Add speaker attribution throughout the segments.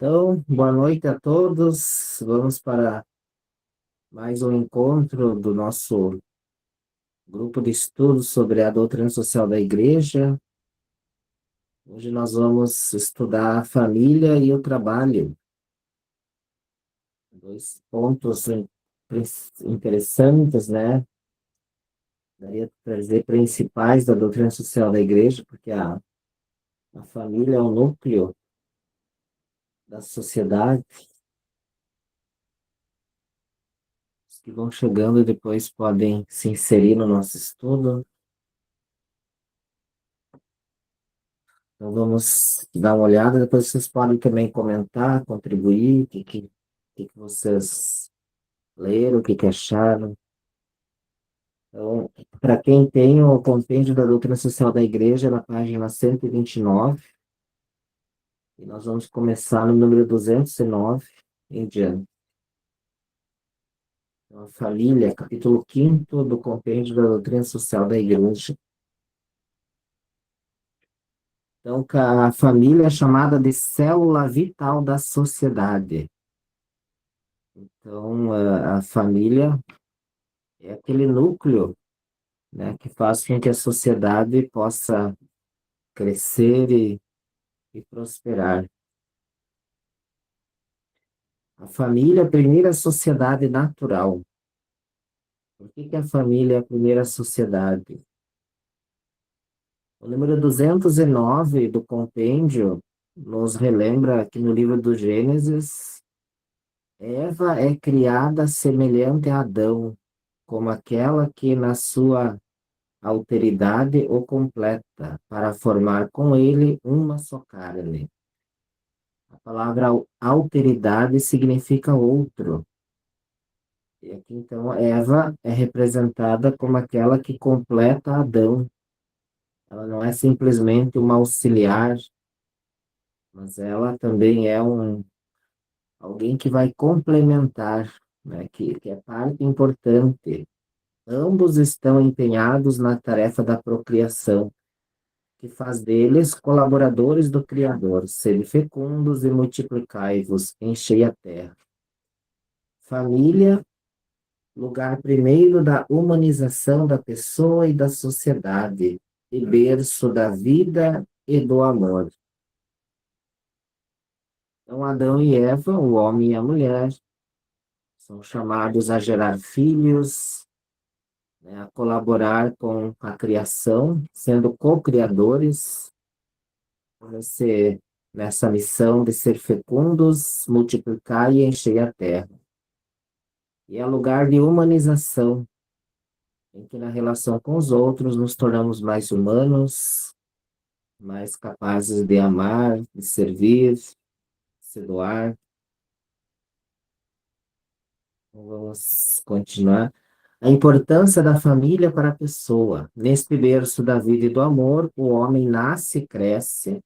Speaker 1: Então, boa noite a todos. Vamos para mais um encontro do nosso grupo de estudos sobre a doutrina social da Igreja. Hoje nós vamos estudar a família e o trabalho. Dois pontos interessantes, né? Daria para dizer principais da doutrina social da Igreja, porque a família é o núcleo da sociedade. Os que vão chegando depois podem se inserir no nosso estudo. Então vamos dar uma olhada, depois vocês podem também comentar, contribuir, o que vocês leram, o que acharam. Então, para quem tem o compêndio da doutrina social da igreja, na página 129, e nós vamos começar no número 209 em diante. Então, a família, capítulo 5º do compêndio da doutrina social da igreja. Então, a família é chamada de célula vital da sociedade. Então, a família é aquele núcleo, né, que faz com que a sociedade possa crescer e prosperar. A família é a primeira sociedade natural. Por que a família é a primeira sociedade? O número 209 do compêndio nos relembra que no livro do Gênesis, Eva é criada semelhante a Adão, como aquela que na sua alteridade o completa, para formar com ele uma só carne. A palavra alteridade significa outro. E aqui, então, Eva é representada como aquela que completa Adão. Ela não é simplesmente uma auxiliar, mas ela também é alguém que vai complementar, né? Que é parte importante. Ambos estão empenhados na tarefa da procriação, que faz deles colaboradores do Criador. Sede fecundos e multiplicai-vos, enchei a terra. Família, lugar primeiro da humanização da pessoa e da sociedade, e berço da vida e do amor. Então, Adão e Eva, o homem e a mulher, são chamados a gerar filhos, né, a colaborar com a criação, sendo co-criadores, nessa missão de ser fecundos, multiplicar e encher a terra. E é lugar de humanização, em que na relação com os outros nos tornamos mais humanos, mais capazes de amar, de servir, de se doar. Então, vamos continuar. A importância da família para a pessoa. Neste berço da vida e do amor, o homem nasce e cresce.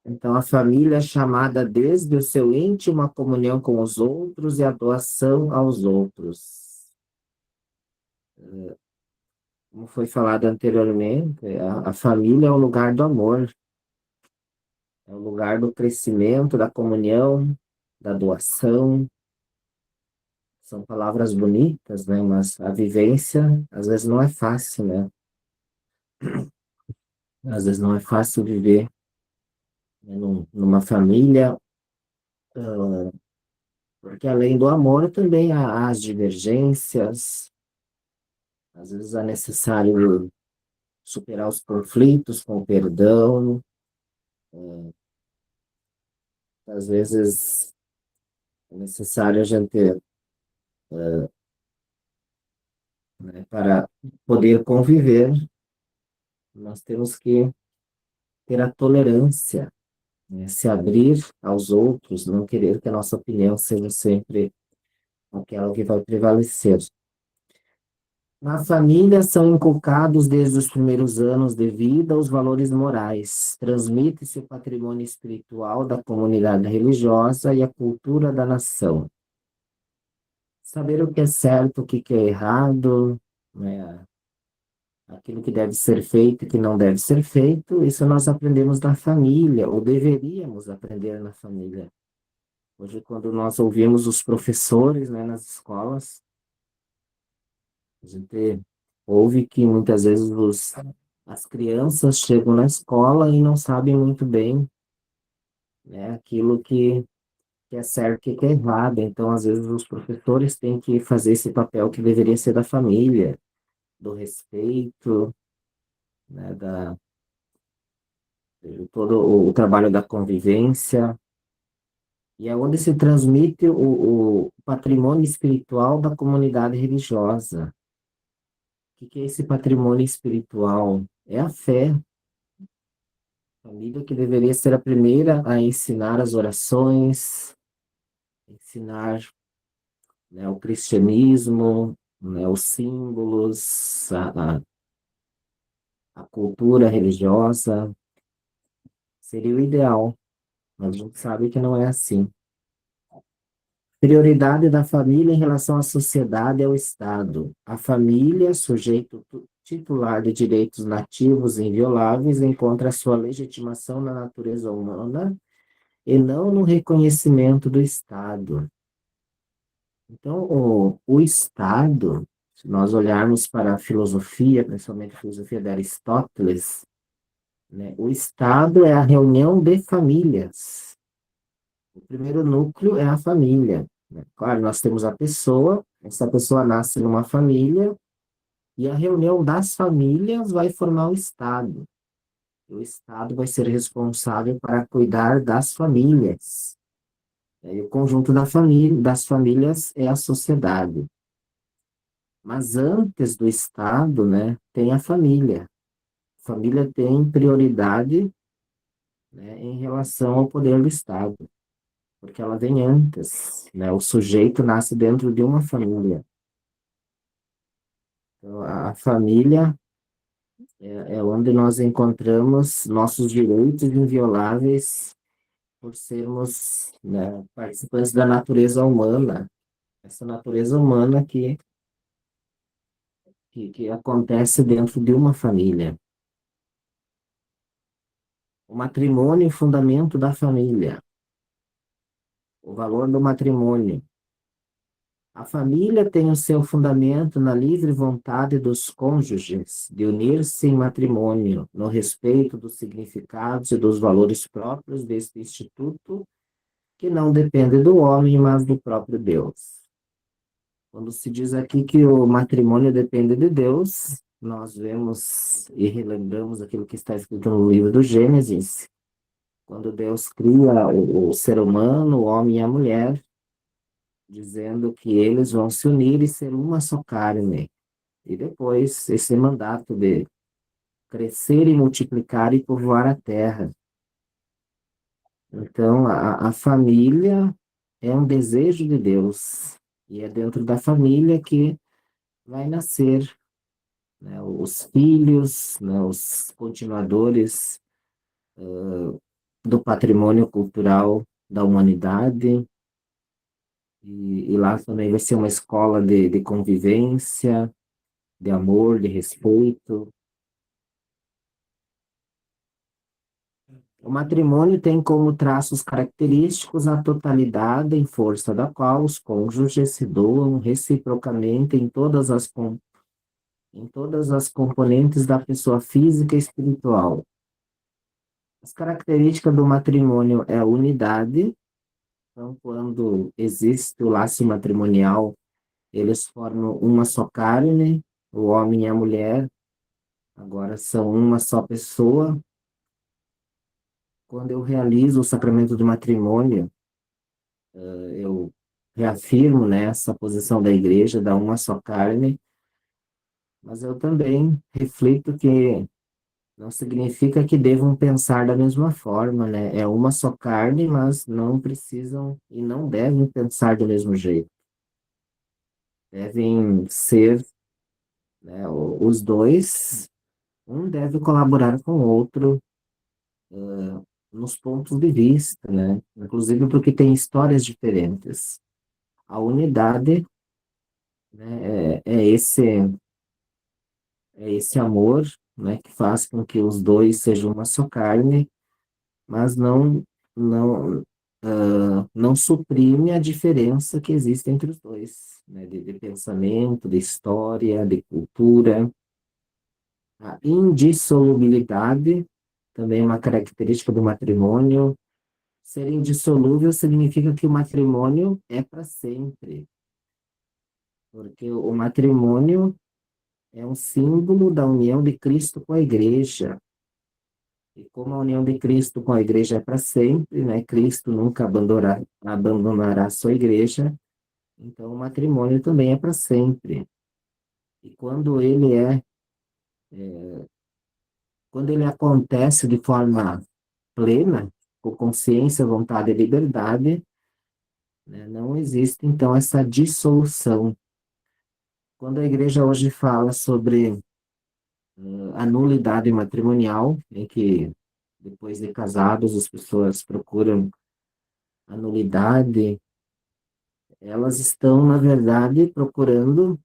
Speaker 1: Então, a família é chamada desde o seu íntimo à comunhão com os outros e a doação aos outros. Como foi falado anteriormente, a família é o lugar do amor, é o lugar do crescimento, da comunhão, da doação. São palavras bonitas, né? Mas a vivência, às vezes, não é fácil, né? Às vezes não é fácil viver, né, numa família, porque além do amor também há as divergências, às vezes é necessário superar os conflitos com o perdão, às vezes é necessário a gente, né, para poder conviver, nós temos que ter a tolerância, né, se abrir aos outros, não querer que a nossa opinião seja sempre aquela que vai prevalecer. Na família são inculcados desde os primeiros anos de vida os valores morais. Transmite-se o patrimônio espiritual da comunidade religiosa e a cultura da nação. Saber o que é certo, o que é errado, né? aquilo que deve ser feito e que não deve ser feito, isso nós aprendemos na família, ou deveríamos aprender na família. Hoje, quando nós ouvimos os professores, né, nas escolas, a gente ouve que muitas vezes as crianças chegam na escola e não sabem muito bem, né, aquilo que é certo e que é errado. Então, às vezes, os professores têm que fazer esse papel que deveria ser da família, do respeito, né, de todo o trabalho da convivência, e é onde se transmite o patrimônio espiritual da comunidade religiosa. O que é esse patrimônio espiritual? É a fé, a família que deveria ser a primeira a ensinar as orações, ensinar, né, o cristianismo, né, os símbolos, a cultura religiosa, seria o ideal, mas a gente sabe que não é assim. Prioridade da família em relação à sociedade e ao Estado. A família, sujeito titular de direitos nativos e invioláveis, encontra sua legitimação na natureza humana e não no reconhecimento do Estado. Então, o Estado, se nós olharmos para a filosofia, principalmente a filosofia de Aristóteles, né, o Estado é a reunião de famílias. O primeiro núcleo é a família, né? Claro, nós temos a pessoa, essa pessoa nasce numa família, e a reunião das famílias vai formar o Estado. O Estado vai ser responsável para cuidar das famílias. E o conjunto das famílias é a sociedade. Mas antes do Estado, né, tem a família. A família tem prioridade, né, em relação ao poder do Estado, porque ela vem antes, né? O sujeito nasce dentro de uma família. Então, a família é onde nós encontramos nossos direitos invioláveis por sermos, né, participantes da natureza humana. Essa natureza humana que acontece dentro de uma família. O matrimônio é o fundamento da família. O valor do matrimônio. A família tem o seu fundamento na livre vontade dos cônjuges de unir-se em matrimônio, no respeito dos significados e dos valores próprios deste instituto, que não depende do homem, mas do próprio Deus. Quando se diz aqui que o matrimônio depende de Deus, nós vemos e relembramos aquilo que está escrito no livro do Gênesis, quando Deus cria o ser humano, o homem e a mulher, dizendo que eles vão se unir e ser uma só carne. E depois esse mandato de crescer e multiplicar e povoar a terra. Então, a família é um desejo de Deus. E é dentro da família que vai nascer, né, os filhos, né, os continuadores do patrimônio cultural da humanidade. E lá também vai ser uma escola de convivência, de amor, de respeito. O matrimônio tem como traços característicos a totalidade em força da qual os cônjuges se doam reciprocamente em todas as componentes da pessoa física e espiritual. As características do matrimônio é a unidade. Então, quando existe o laço matrimonial, eles formam uma só carne, o homem e a mulher, agora são uma só pessoa. Quando eu realizo o sacramento do matrimônio, eu reafirmo, né, essa posição da igreja, da uma só carne, mas eu também reflito que não significa que devam pensar da mesma forma, né? É uma só carne, mas não precisam e não devem pensar do mesmo jeito. Devem ser, né, os dois, um deve colaborar com o outro nos pontos de vista, né? Inclusive porque tem histórias diferentes. A unidade, né, é esse é esse amor, né, que faz com que os dois sejam uma só carne, mas não, não suprime a diferença que existe entre os dois, né, de pensamento, de história, de cultura. A indissolubilidade também é uma característica do matrimônio. Ser indissolúvel significa que o matrimônio é para sempre, porque o matrimônio é um símbolo da união de Cristo com a igreja. E como a união de Cristo com a igreja é para sempre, né? Cristo nunca abandonará a sua igreja, então o matrimônio também é para sempre. E quando ele acontece de forma plena, com consciência, vontade e liberdade, né, não existe então essa dissolução. Quando a igreja hoje fala sobre a nulidade matrimonial, em que depois de casados as pessoas procuram a nulidade, elas estão, na verdade, procurando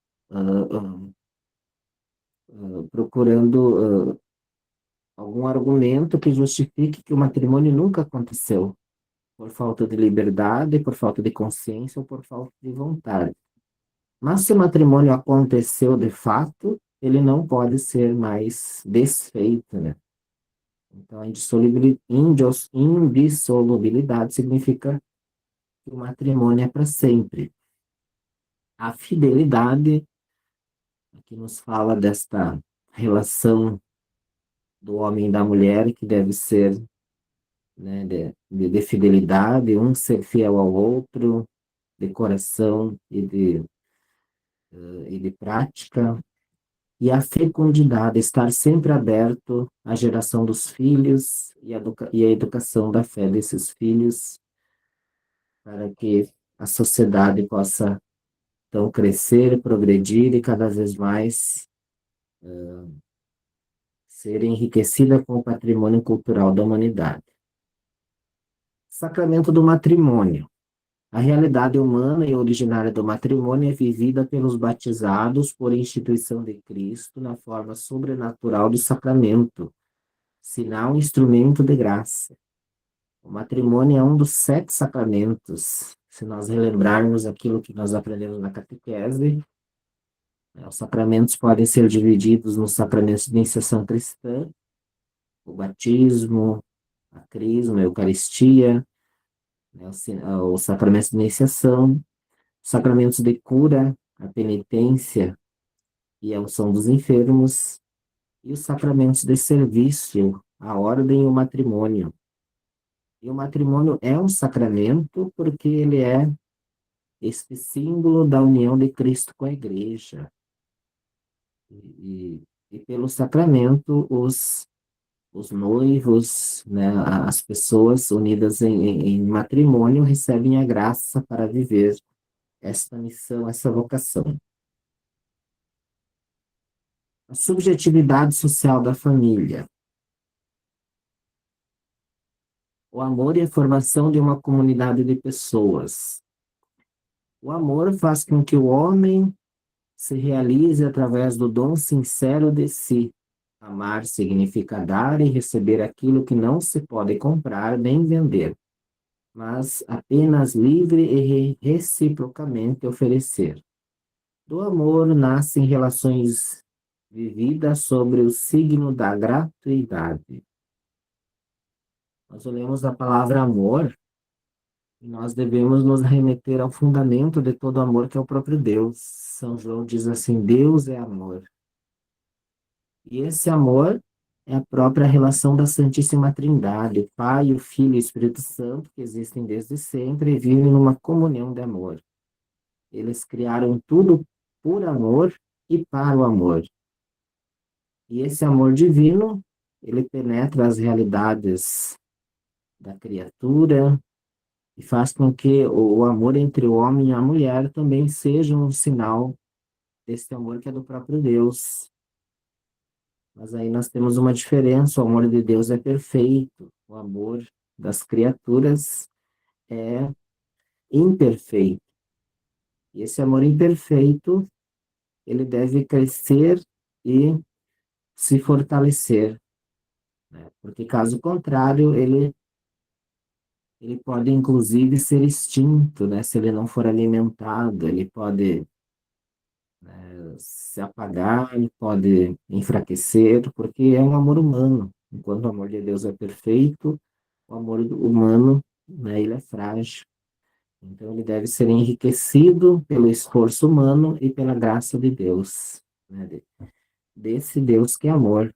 Speaker 1: algum argumento que justifique que o matrimônio nunca aconteceu, por falta de liberdade, por falta de consciência ou por falta de vontade. Mas se o matrimônio aconteceu de fato, ele não pode ser mais desfeito, né? Então, a indissolubilidade significa que o matrimônio é para sempre. A fidelidade, aqui nos fala desta relação do homem e da mulher, que deve ser, né, de fidelidade, um ser fiel ao outro, de coração e de prática. E a fecundidade, estar sempre aberto à geração dos filhos e à educação da fé desses filhos, para que a sociedade possa, então, crescer, progredir e cada vez mais ser enriquecida com o patrimônio cultural da humanidade. Sacramento do matrimônio. A realidade humana e originária do matrimônio é vivida pelos batizados por instituição de Cristo na forma sobrenatural do sacramento, sinal e instrumento de graça. O matrimônio é um dos 7 sacramentos. Se nós relembrarmos aquilo que nós aprendemos na catequese, os sacramentos podem ser divididos nos sacramentos de iniciação cristã, o batismo, a crisma, a eucaristia, né, os sacramentos de iniciação, os sacramentos de cura, a penitência e a unção dos enfermos, e os sacramentos de serviço, a ordem e o matrimônio. E o matrimônio é um sacramento porque ele é este símbolo da união de Cristo com a igreja. E pelo sacramento, os noivos, né, as pessoas unidas em matrimônio recebem a graça para viver esta missão, essa vocação. A subjetividade social da família. O amor e a formação de uma comunidade de pessoas. O amor faz com que o homem se realize através do dom sincero de si. Amar significa dar e receber aquilo que não se pode comprar nem vender, mas apenas livre e reciprocamente oferecer. Do amor nascem relações vividas sobre o signo da gratuidade. Nós olhamos a palavra amor e nós devemos nos remeter ao fundamento de todo amor, que é o próprio Deus. São João diz assim: Deus é amor. E esse amor é a própria relação da Santíssima Trindade, o Pai, o Filho e o Espírito Santo, que existem desde sempre e vivem numa comunhão de amor. Eles criaram tudo por amor e para o amor. E esse amor divino, ele penetra as realidades da criatura e faz com que o amor entre o homem e a mulher também seja um sinal desse amor que é do próprio Deus. Mas aí nós temos uma diferença: o amor de Deus é perfeito, o amor das criaturas é imperfeito. E esse amor imperfeito, ele deve crescer e se fortalecer, né? Porque caso contrário, ele pode inclusive ser extinto, né? Se ele não for alimentado, ele pode se apagar, ele pode enfraquecer, porque é um amor humano. Enquanto o amor de Deus é perfeito, o amor humano, né, ele é frágil. Então, ele deve ser enriquecido pelo esforço humano e pela graça de Deus, né? Desse Deus que é amor.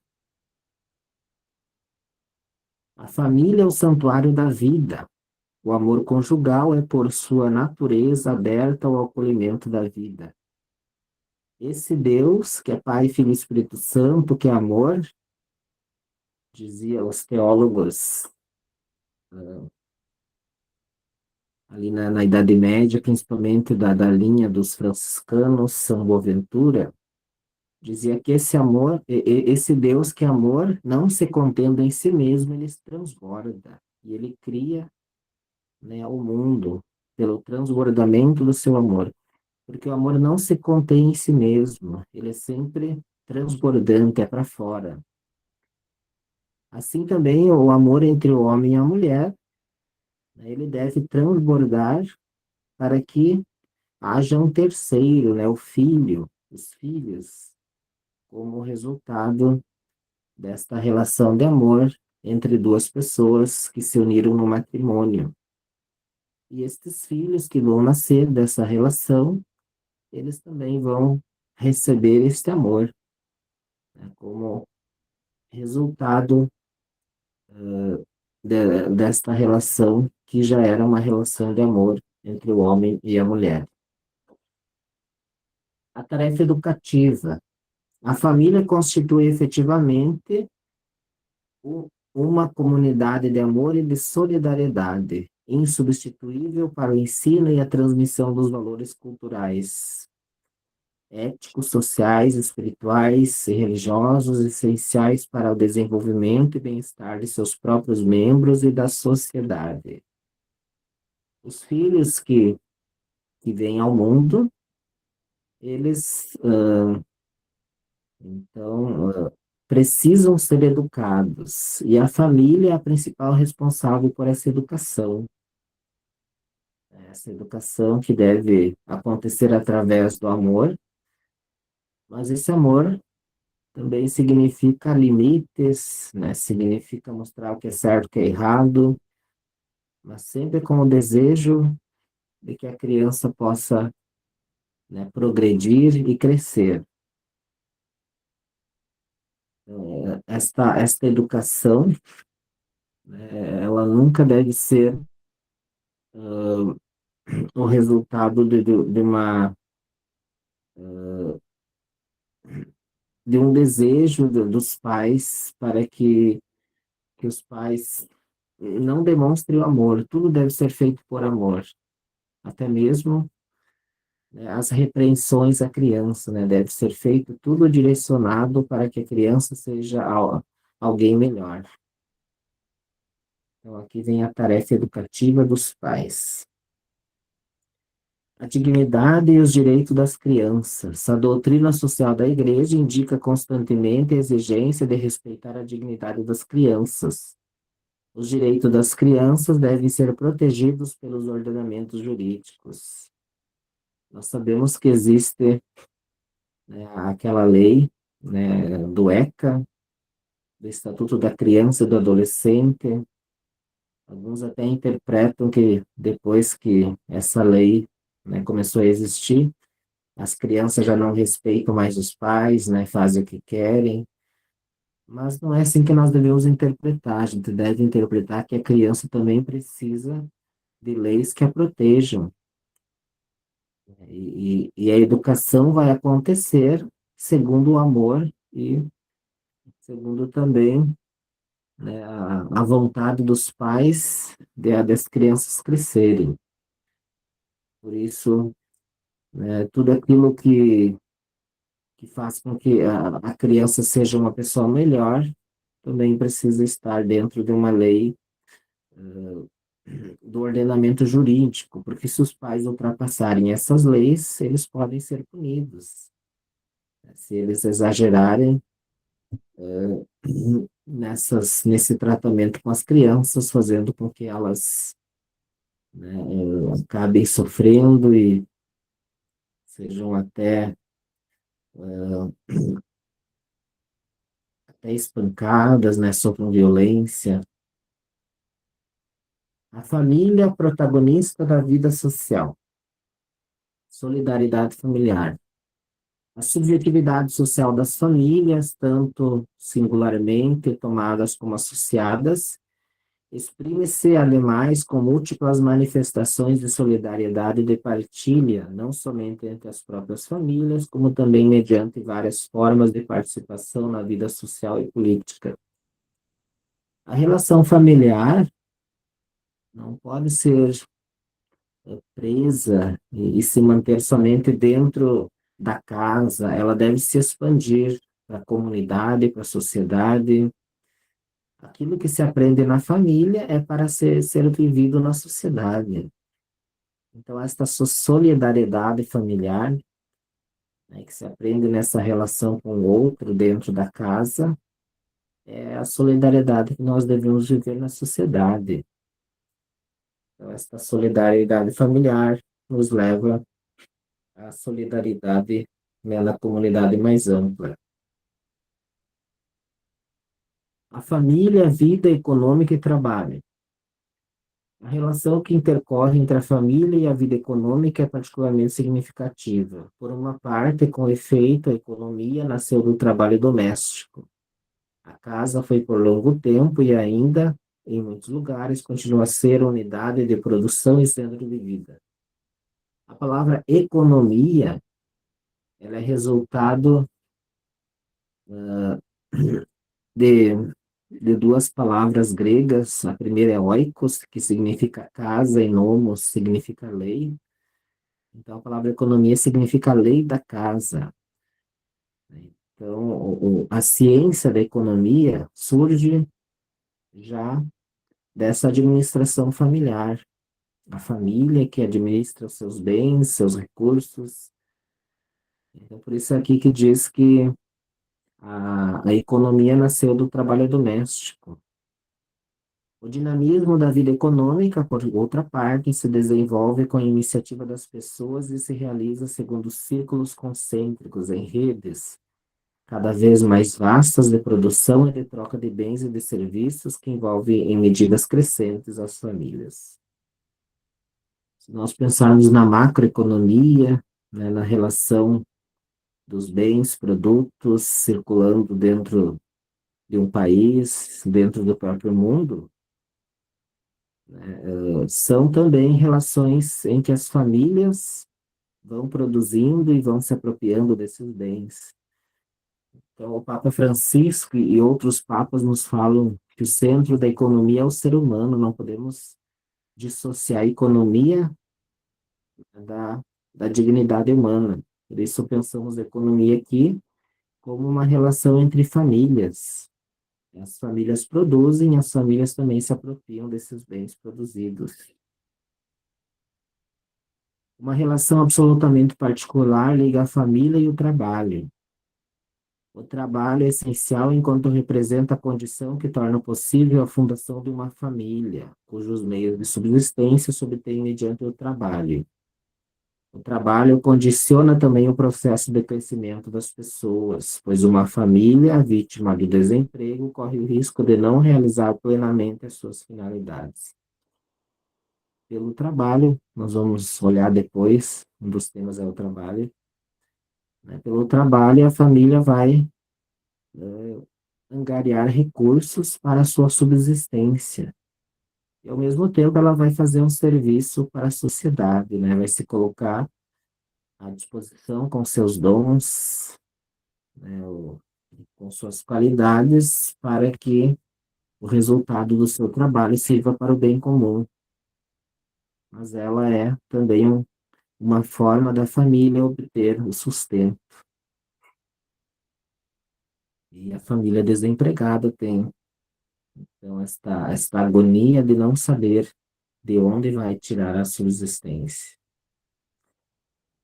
Speaker 1: A família é o santuário da vida. O amor conjugal é, por sua natureza, aberta ao acolhimento da vida. Esse Deus, que é Pai, Filho e Espírito Santo, que é amor, dizia os teólogos ali na Idade Média, principalmente da linha dos franciscanos, São Boaventura, dizia que esse amor, esse Deus que é amor, não se contendo em si mesmo, ele se transborda e ele cria, né, o mundo pelo transbordamento do seu amor, porque o amor não se contém em si mesmo, ele é sempre transbordante, é para fora. Assim também o amor entre o homem e a mulher, né, ele deve transbordar para que haja um terceiro, né, o filho, os filhos, como resultado desta relação de amor entre duas pessoas que se uniram no matrimônio. E estes filhos que vão nascer dessa relação, eles também vão receber este amor, né, como resultado desta relação que já era uma relação de amor entre o homem e a mulher. A tarefa educativa. A família constitui efetivamente uma comunidade de amor e de solidariedade, insubstituível para o ensino e a transmissão dos valores culturais, éticos, sociais, espirituais e religiosos, essenciais para o desenvolvimento e bem-estar de seus próprios membros e da sociedade. Os filhos que vêm ao mundo, eles, então, precisam ser educados, e a família é a principal responsável por essa educação que deve acontecer através do amor, mas esse amor também significa limites, né? Significa mostrar o que é certo e o que é errado, mas sempre com o desejo de que a criança possa, né, progredir e crescer. Esta educação, né, ela nunca deve ser o resultado de um desejo dos pais para que os pais não demonstrem o amor. Tudo deve ser feito por amor. Até mesmo, né, as repreensões à criança, né? Deve ser feito tudo direcionado para que a criança seja alguém melhor. Então, aqui vem a tarefa educativa dos pais. A dignidade e os direitos das crianças. A doutrina social da Igreja indica constantemente a exigência de respeitar a dignidade das crianças. Os direitos das crianças devem ser protegidos pelos ordenamentos jurídicos. Nós sabemos que existe, né, aquela lei, né, do ECA, do Estatuto da Criança e do Adolescente. Alguns até interpretam que depois que essa lei, né, começou a existir, as crianças já não respeitam mais os pais, né, fazem o que querem. Mas não é assim que nós devemos interpretar. A gente deve interpretar que a criança também precisa de leis que a protejam. E a educação vai acontecer segundo o amor e segundo também, né, a vontade dos pais das crianças crescerem. Por isso, né, tudo aquilo que faz com que a criança seja uma pessoa melhor também precisa estar dentro de uma lei do ordenamento jurídico, porque se os pais ultrapassarem essas leis, eles podem ser punidos. Se eles exagerarem nesse tratamento com as crianças, fazendo com que elas, né, acabem sofrendo e sejam até espancadas, né, sofram violência. A família é protagonista da vida social. Solidariedade familiar. A subjetividade social das famílias, tanto singularmente tomadas como associadas, exprime-se, ademais, com múltiplas manifestações de solidariedade e de partilha, não somente entre as próprias famílias, como também mediante várias formas de participação na vida social e política. A relação familiar não pode ser presa e se manter somente dentro da casa, ela deve se expandir para a comunidade, para a sociedade. Aquilo que se aprende na família é para ser vivido na sociedade. Então, esta solidariedade familiar, né, que se aprende nessa relação com o outro dentro da casa, é a solidariedade que nós devemos viver na sociedade. Então, esta solidariedade familiar nos leva à solidariedade, né, na comunidade mais ampla. A família, a vida econômica e trabalho. A relação que intercorre entre a família e a vida econômica é particularmente significativa. Por uma parte, com efeito, a economia nasceu do trabalho doméstico. A casa foi por longo tempo e ainda, em muitos lugares, continua a ser unidade de produção e centro de vida. A palavra economia, ela é resultado de, de duas palavras gregas. A primeira é oikos, que significa casa, e nomos significa lei. Então, a palavra economia significa lei da casa. Então, a ciência da economia surge já dessa administração familiar. A família que administra os seus bens, seus recursos. Então, por isso aqui que diz que a economia nasceu do trabalho doméstico. O dinamismo da vida econômica, por outra parte, se desenvolve com a iniciativa das pessoas e se realiza segundo círculos concêntricos em redes, cada vez mais vastas de produção e de troca de bens e de serviços que envolvem em medidas crescentes as famílias. Se nós pensarmos na macroeconomia, né, na relação dos bens, produtos circulando dentro de um país, dentro do próprio mundo, são também relações em que as famílias vão produzindo e vão se apropriando desses bens. Então, o Papa Francisco e outros papas nos falam que o centro da economia é o ser humano, não podemos dissociar a economia da, da dignidade humana. Por isso, pensamos a economia aqui como uma relação entre famílias. As famílias produzem, as famílias também se apropriam desses bens produzidos. Uma relação absolutamente particular liga a família e o trabalho. O trabalho é essencial enquanto representa a condição que torna possível a fundação de uma família, cujos meios de subsistência se obtêm mediante o trabalho. O trabalho condiciona também o processo de crescimento das pessoas, pois uma família vítima do desemprego corre o risco de não realizar plenamente as suas finalidades. Pelo trabalho, nós vamos olhar depois, um dos temas é o trabalho, né? Pelo trabalho, a família vai angariar recursos para a sua subsistência. E, ao mesmo tempo, ela vai fazer um serviço para a sociedade, né? Vai se colocar à disposição com seus dons, né? Com suas qualidades, para que o resultado do seu trabalho sirva para o bem comum. Mas ela é também uma forma da família obter o sustento. E a família desempregada tem, então, esta agonia de não saber de onde vai tirar a subsistência.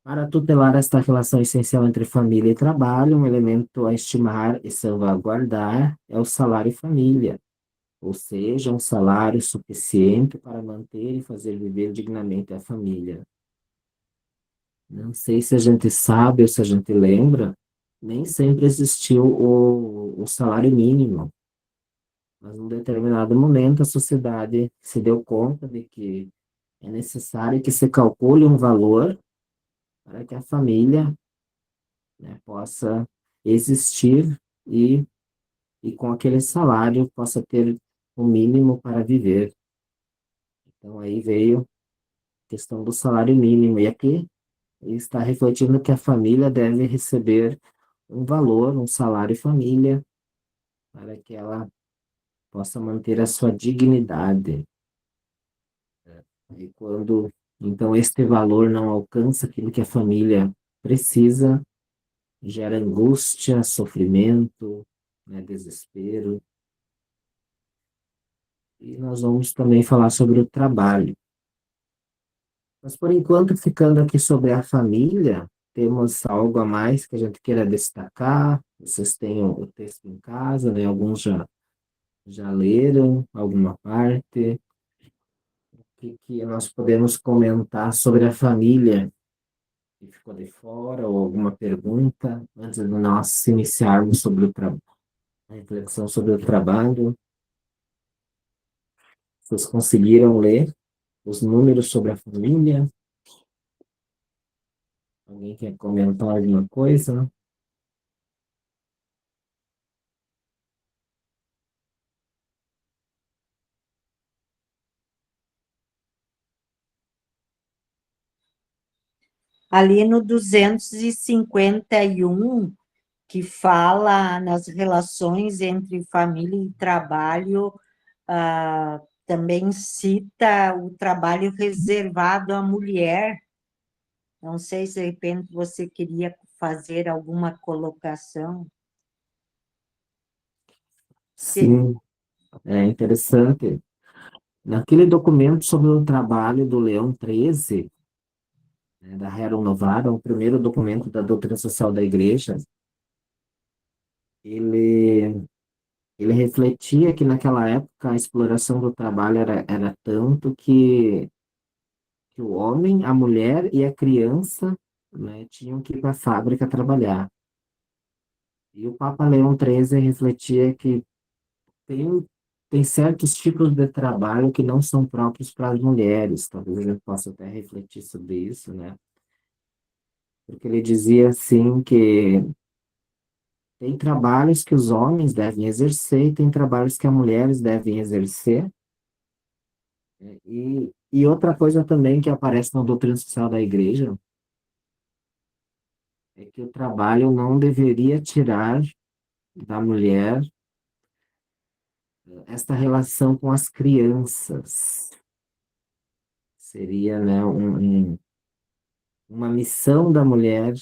Speaker 1: Para tutelar esta relação essencial entre família e trabalho, um elemento a estimar e salvaguardar é o salário família, ou seja, um salário suficiente para manter e fazer viver dignamente a família. Não sei se a gente sabe ou se a gente lembra, nem sempre existiu o salário mínimo, mas em um determinado momento a sociedade se deu conta de que é necessário que se calcule um valor para que a família, né, possa existir e, e com aquele salário possa ter o mínimo para viver. Então aí veio a questão do salário mínimo, e aqui está refletindo que a família deve receber um valor, um salário família, para que ela possa manter a sua dignidade. E quando, então, este valor não alcança aquilo que a família precisa, gera angústia, sofrimento, né, desespero. E nós vamos também falar sobre o trabalho. Mas, por enquanto, ficando aqui sobre a família, temos algo a mais que a gente queira destacar. Vocês têm o texto em casa, né? Alguns já leram alguma parte. O que nós podemos comentar sobre a família que ficou de fora, ou alguma pergunta, antes de nós iniciarmos sobre a reflexão sobre o trabalho? Vocês conseguiram ler os números sobre a família? Alguém quer comentar alguma coisa?
Speaker 2: Ali no 251, que fala nas relações entre família e trabalho, também cita o trabalho reservado à mulher. Não sei se de repente você queria fazer alguma colocação.
Speaker 1: Sim, é interessante. Naquele documento sobre o trabalho do Leão 13, né, da Rerum Novarum, o primeiro documento da doutrina social da Igreja, ele, ele refletia que naquela época a exploração do trabalho era tanto que o homem, a mulher e a criança, né, tinham que ir para a fábrica trabalhar. E o Papa Leão 13 refletia que tem, tem certos tipos de trabalho que não são próprios para as mulheres. Talvez a gente possa até refletir sobre isso, né? Porque ele dizia assim que tem trabalhos que os homens devem exercer e tem trabalhos que as mulheres devem exercer. E outra coisa também que aparece na doutrina social da igreja é que o trabalho não deveria tirar da mulher esta relação com as crianças. Seria, né, uma missão da mulher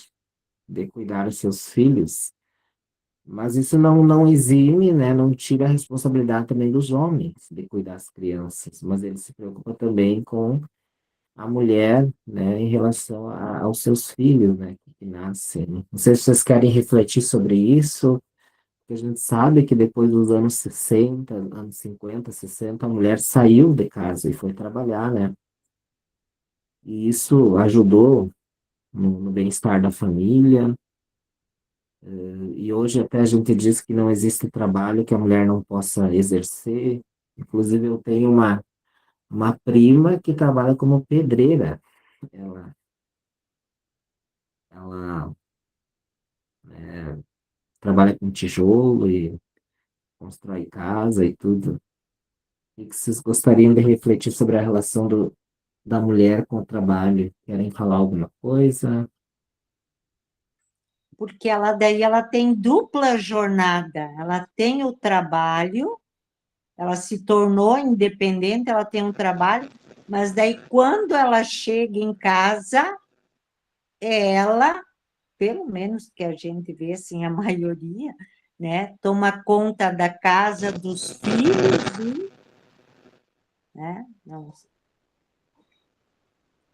Speaker 1: de cuidar dos seus filhos, mas isso não exime, né, não tira a responsabilidade também dos homens de cuidar das crianças, mas ele se preocupa também com a mulher, né, em relação aos seus filhos, né, que nascem. Não sei se vocês querem refletir sobre isso, porque a gente sabe que depois dos anos 60, anos 50, 60, a mulher saiu de casa e foi trabalhar, né? E isso ajudou no bem-estar da família. E hoje até a gente diz que não existe trabalho que a mulher não possa exercer. Inclusive, eu tenho uma prima que trabalha como pedreira. Ela, ela trabalha com tijolo e constrói casa e tudo. E que vocês gostariam de refletir sobre a relação da mulher com o trabalho? Querem falar alguma coisa?
Speaker 2: Porque ela daí ela tem dupla jornada, ela tem o trabalho, ela se tornou independente, ela tem um trabalho, mas daí quando ela chega em casa, ela, pelo menos que a gente vê assim, a maioria, né, toma conta da casa, dos filhos, e, né, não,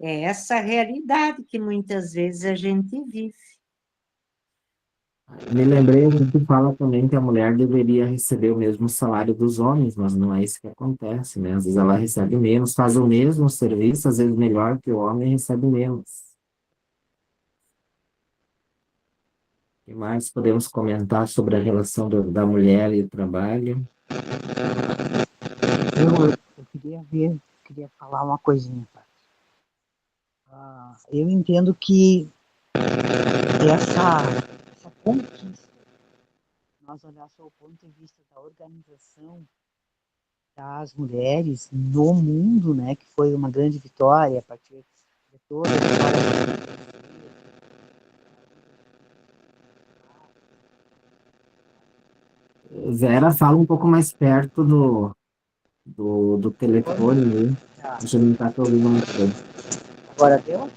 Speaker 2: É essa realidade que muitas vezes a gente vive.
Speaker 1: Me lembrei que fala também que a mulher deveria receber o mesmo salário dos homens, mas não é isso que acontece, né? Às vezes ela recebe menos, faz o mesmo serviço, às vezes melhor que o homem, e recebe menos. O que mais podemos comentar sobre a relação da mulher e o trabalho?
Speaker 3: Eu queria falar uma coisinha, Paty. Eu entendo que essa conquista, nós olhar só o ponto de vista da organização das mulheres no mundo, né, que foi uma grande vitória a partir de toda a história.
Speaker 1: Vera, fala um pouco mais perto do telefone, né?
Speaker 3: Tá.
Speaker 1: A gente não está te ouvindo muito bem.
Speaker 3: Agora deu?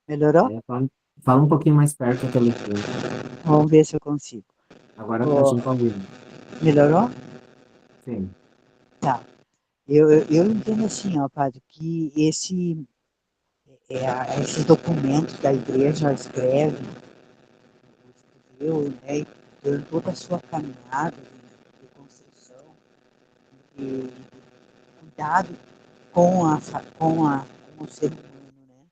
Speaker 3: Melhorou?
Speaker 1: Fala um pouquinho mais perto do telefone.
Speaker 3: Vamos ver se eu consigo.
Speaker 1: Agora a
Speaker 3: Oh,
Speaker 1: gente está ouvindo.
Speaker 3: melhorou?
Speaker 1: Sim.
Speaker 3: Tá. Eu entendo assim, ó, padre, que esses documentos da igreja escreveu, né, durante toda a sua caminhada de construção, de cuidado com o ser humano, né?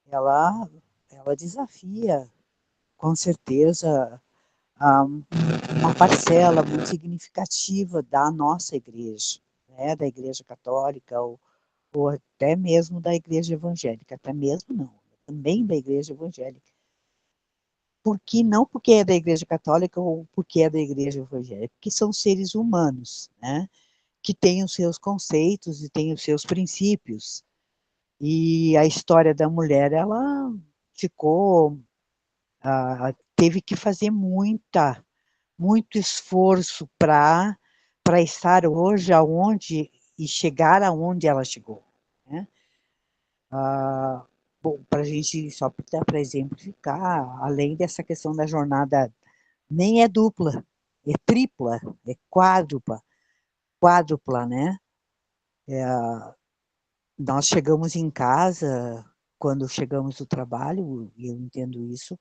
Speaker 3: Ela, ela desafia, com certeza, uma parcela muito significativa da nossa igreja, né? Da igreja católica, ou até mesmo da igreja evangélica, até mesmo não, também da igreja evangélica. Não porque é da igreja católica ou porque é da igreja evangélica, porque são seres humanos, né? Que têm os seus conceitos e têm os seus princípios. E a história da mulher, ela ficou, teve que fazer muito esforço para estar hoje aonde e chegar aonde ela chegou, né? Bom, para a gente, só para exemplificar, além dessa questão da jornada, nem é dupla, é tripla, é quádrupla, né? Nós chegamos em casa, quando chegamos do trabalho, e eu entendo isso,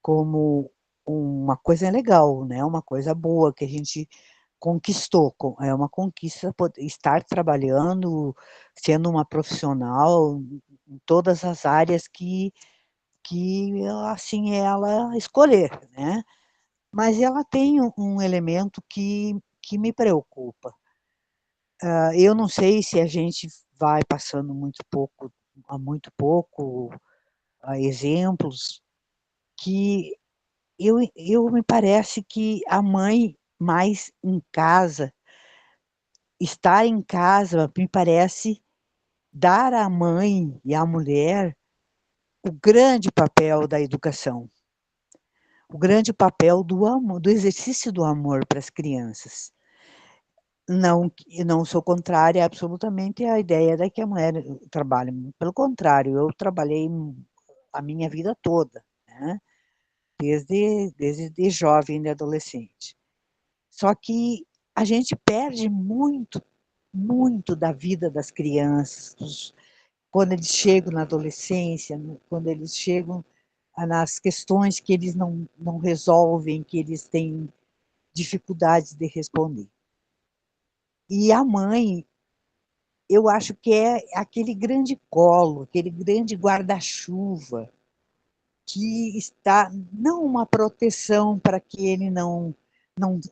Speaker 3: como uma coisa legal, né? Uma coisa boa que a gente conquistou. É uma conquista estar trabalhando, sendo uma profissional em todas as áreas que assim ela escolher, né? Mas ela tem um elemento que me preocupa. Eu não sei se a gente vai passando muito pouco exemplos que eu me parece que a mãe mais em casa, estar em casa, me parece dar à mãe e à mulher o grande papel da educação, o grande papel do amor, do exercício do amor para as crianças. Não, não sou contrária absolutamente à ideia de que a mulher trabalhe. Pelo contrário, eu trabalhei a minha vida toda, né? Desde jovem e adolescente. Só que a gente perde muito da vida das crianças, quando eles chegam na adolescência, quando eles chegam nas questões que eles não resolvem, que eles têm dificuldades de responder. E a mãe, eu acho que é aquele grande colo, aquele grande guarda-chuva, que está, não uma proteção para que ele não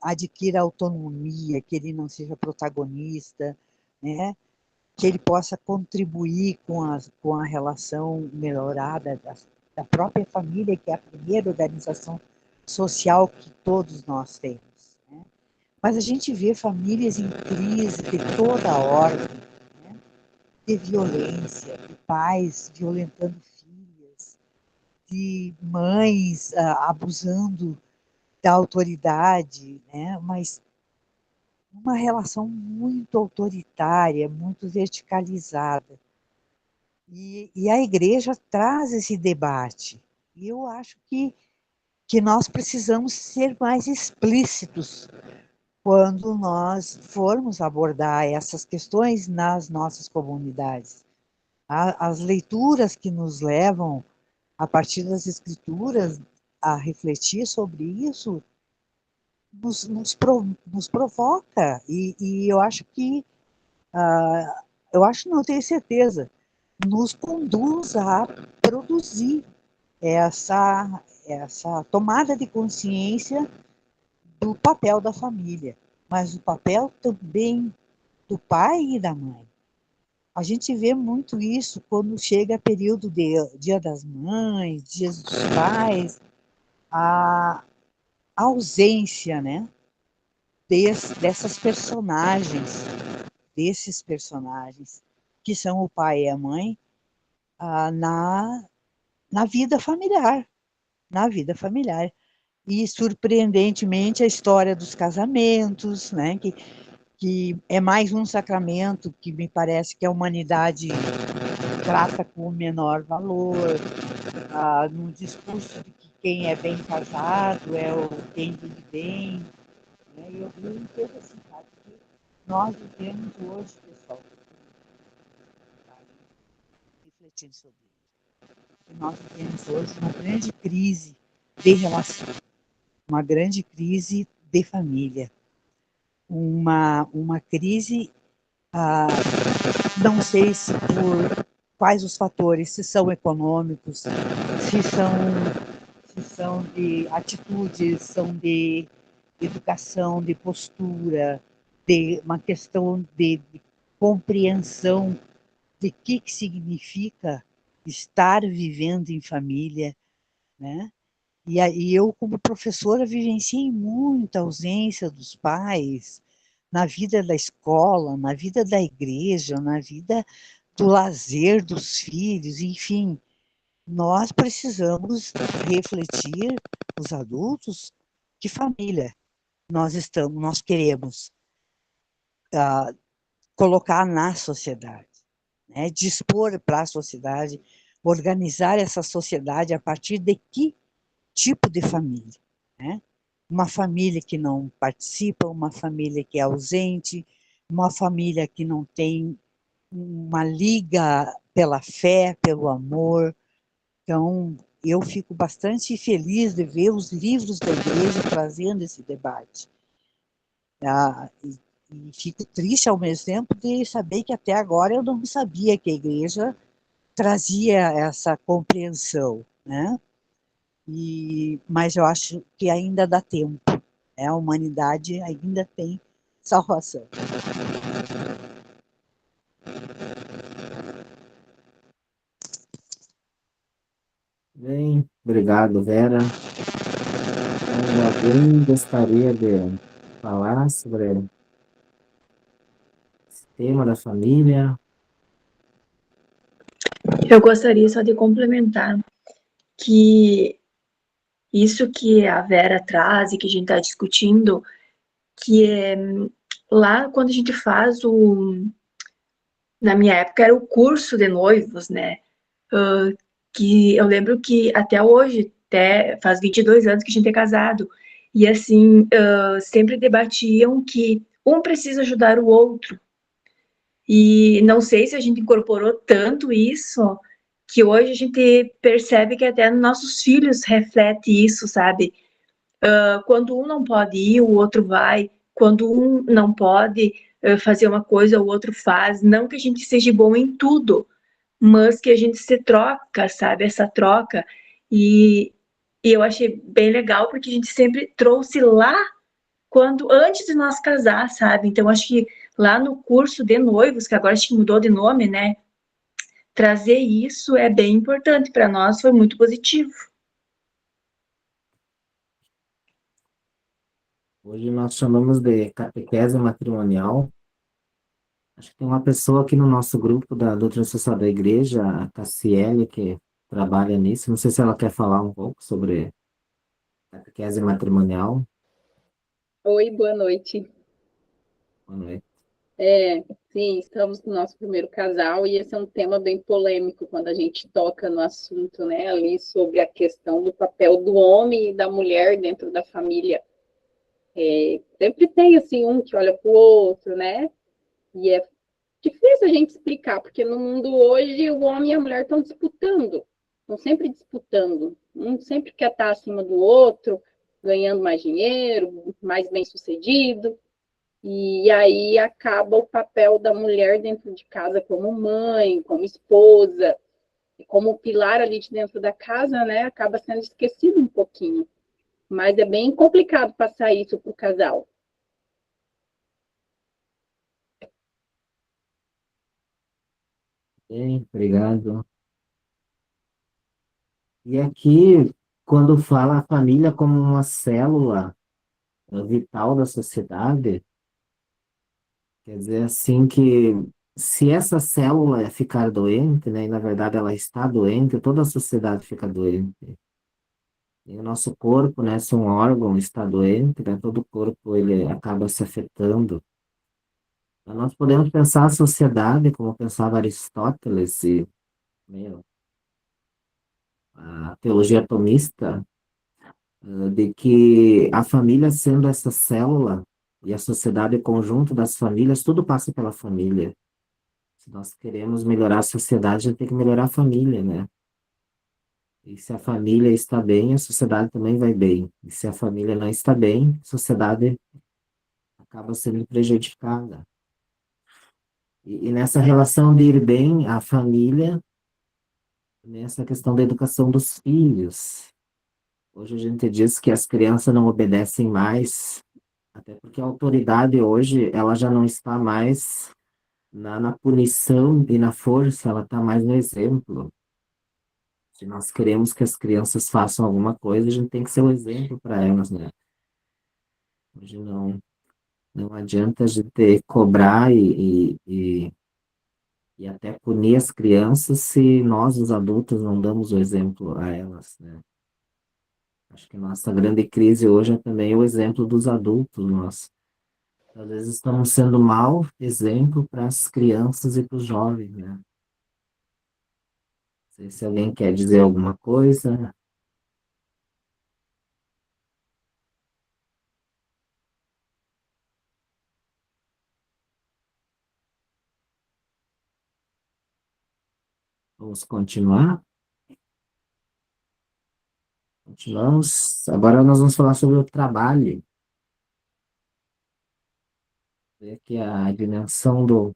Speaker 3: adquira autonomia, que ele não seja protagonista, né? Que ele possa contribuir com a relação melhorada da própria família, que é a primeira organização social que todos nós temos, né? Mas a gente vê famílias em crise de toda a ordem, né? De violência, de pais violentando filhas, de mães abusando da autoridade, né? Mas uma relação muito autoritária, muito verticalizada. E a igreja traz esse debate. E eu acho que nós precisamos ser mais explícitos quando nós formos abordar essas questões nas nossas comunidades. As leituras que nos levam, a partir das escrituras, a refletir sobre isso, nos provoca. E eu acho que, eu acho, não tenho certeza, nos conduz a produzir essa tomada de consciência do papel da família, mas o papel também do pai e da mãe. A gente vê muito isso quando chega período de Dia das Mães, Dias dos Pais, a ausência, né, dessas personagens, desses personagens que são o pai e a mãe, na vida familiar, na vida familiar. E, surpreendentemente, a história dos casamentos, né, que é mais um sacramento que me parece que a humanidade trata com o menor valor, no discurso de que quem é bem casado é quem vive bem. Né? E eu entendo assim, sabe, que nós vivemos hoje, pessoal, refletindo sobre isso, que nós vivemos hoje uma grande crise de relação, uma grande crise de família, uma crise, não sei se por quais os fatores, se são econômicos, se são de atitudes, são de educação, de postura, de uma questão de compreensão de que significa estar vivendo em família, né? E eu, como professora, vivenciei muita ausência dos pais na vida da escola, na vida da igreja, na vida do lazer dos filhos, enfim. Nós precisamos refletir, os adultos, que família nós queremos colocar na sociedade, né? Dispor para a sociedade, organizar essa sociedade a partir de que tipo de família, né? Uma família que não participa, uma família que é ausente, uma família que não tem uma liga pela fé, pelo amor. Então, eu fico bastante feliz de ver os livros da igreja trazendo esse debate. E fico triste ao mesmo tempo de saber que até agora eu não sabia que a igreja trazia essa compreensão, né? Mas eu acho que ainda dá tempo, né? A humanidade ainda tem salvação.
Speaker 1: Bem, obrigado, Vera. Alguém gostaria de falar sobre esse tema da família?
Speaker 4: Eu gostaria só de complementar que isso que a Vera traz e que a gente está discutindo, que é lá quando a gente faz na minha época era o curso de noivos, né? Que eu lembro que até hoje, até faz 22 anos que a gente é casado, e assim, sempre debatiam que um precisa ajudar o outro. E não sei se a gente incorporou tanto isso, que hoje a gente percebe que até nossos filhos reflete isso, sabe? Quando um não pode ir, o outro vai. Quando um não pode fazer uma coisa, o outro faz. Não que a gente seja bom em tudo, mas que a gente se troca, sabe? Essa troca. E eu achei bem legal, porque a gente sempre trouxe lá antes de nós casar, sabe? Então, acho que lá no curso de noivos, que agora acho que mudou de nome, né? Trazer isso é bem importante para nós, foi muito positivo.
Speaker 1: Hoje nós chamamos de catequese matrimonial. Acho que tem uma pessoa aqui no nosso grupo da doutrina social da igreja, a Cassiele, que trabalha nisso. Não sei se ela quer falar um pouco sobre catequese matrimonial.
Speaker 5: Oi, boa noite.
Speaker 1: Boa noite.
Speaker 5: Sim, estamos no nosso primeiro casal e esse é um tema bem polêmico quando a gente toca no assunto, né, ali sobre a questão do papel do homem e da mulher dentro da família. Sempre tem, assim, um que olha para o outro, né, e é difícil a gente explicar, porque no mundo hoje o homem e a mulher estão disputando, estão sempre disputando, um sempre quer estar acima do outro, ganhando mais dinheiro, mais bem-sucedido, e aí acaba o papel da mulher dentro de casa como mãe, como esposa, como pilar ali de dentro da casa, né, acaba sendo esquecido um pouquinho. Mas é bem complicado passar isso para o casal.
Speaker 1: Bem, obrigado. E aqui, quando fala a família como uma célula vital da sociedade, quer dizer assim que se essa célula ficar doente, né, e na verdade ela está doente, toda a sociedade fica doente. E o nosso corpo, né, se um órgão está doente, né, todo o corpo ele acaba se afetando. Então, nós podemos pensar a sociedade como pensava Aristóteles e meu, a teologia atomista, de que a família sendo essa célula e a sociedade o conjunto das famílias, tudo passa pela família. Se nós queremos melhorar a sociedade, a gente tem que melhorar a família, né? E se a família está bem, a sociedade também vai bem. E se a família não está bem, a sociedade acaba sendo prejudicada. E nessa relação de ir bem, a família, nessa questão da educação dos filhos. Hoje a gente diz que as crianças não obedecem mais, até porque a autoridade hoje, ela já não está mais na punição e na força, ela está mais no exemplo. Se nós queremos que as crianças façam alguma coisa, a gente tem que ser o exemplo para elas, né? Hoje não adianta a gente cobrar e até punir as crianças se nós, os adultos, não damos o exemplo a elas, né? Acho que nossa grande crise hoje é também o exemplo dos adultos. Nós, às vezes, estamos sendo mau exemplo para as crianças e para os jovens, né? Não sei se alguém quer dizer alguma coisa. Vamos continuar? Continuamos. Agora nós vamos falar sobre o trabalho. Ver aqui a dimensão do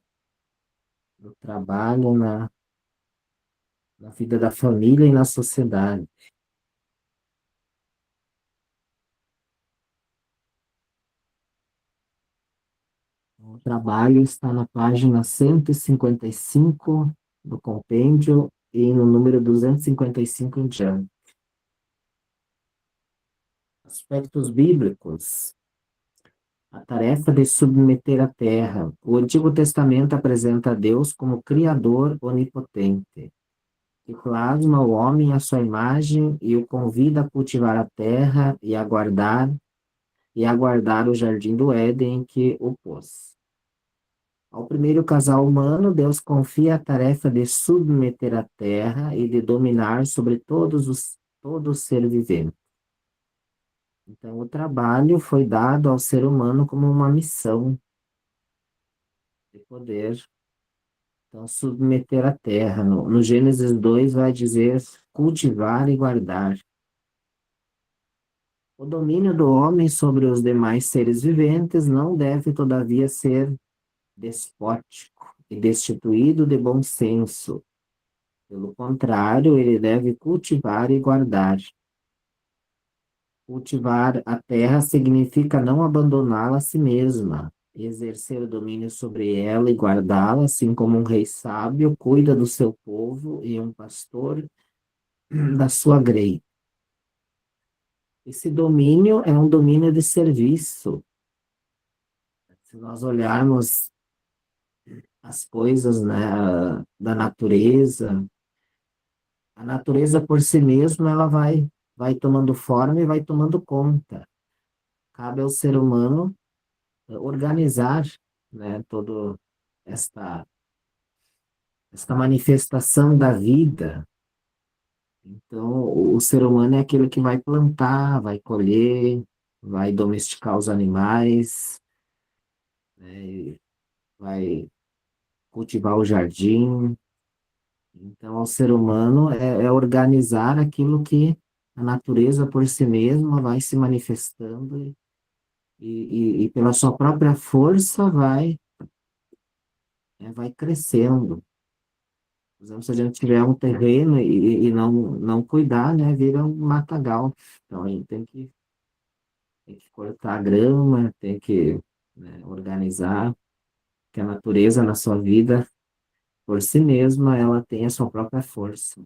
Speaker 1: trabalho na vida da família e na sociedade. O trabalho está na página 155 do compêndio e no número 255 em diante. Aspectos bíblicos. A tarefa de submeter a terra. O Antigo Testamento apresenta Deus como Criador onipotente, que plasma o homem à sua imagem e o convida a cultivar a terra e aguardar o jardim do Éden que o pôs. Ao primeiro casal humano, Deus confia a tarefa de submeter a terra e de dominar sobre todo ser vivente. Então, o trabalho foi dado ao ser humano como uma missão de poder, então, submeter a terra. No Gênesis 2 vai dizer cultivar e guardar. O domínio do homem sobre os demais seres viventes não deve, todavia, ser despótico e destituído de bom senso. Pelo contrário, ele deve cultivar e guardar. Cultivar a terra significa não abandoná-la a si mesma, exercer o domínio sobre ela e guardá-la, assim como um rei sábio cuida do seu povo e um pastor da sua grei. Esse domínio é um domínio de serviço. Se nós olharmos as coisas, né, da natureza, a natureza por si mesma ela vai tomando forma e vai tomando conta. Cabe ao ser humano organizar, né, todo esta esta manifestação da vida. Então, o ser humano é aquele que vai plantar, vai colher, vai domesticar os animais, né, vai cultivar o jardim. Então, o ser humano é organizar aquilo que a natureza por si mesma vai se manifestando e pela sua própria força vai crescendo. Por exemplo, se a gente tiver um terreno e não cuidar, né, vira um matagal. Então, a gente tem que cortar a grama, tem que, né, organizar, que a natureza na sua vida, por si mesma, ela tem a sua própria força.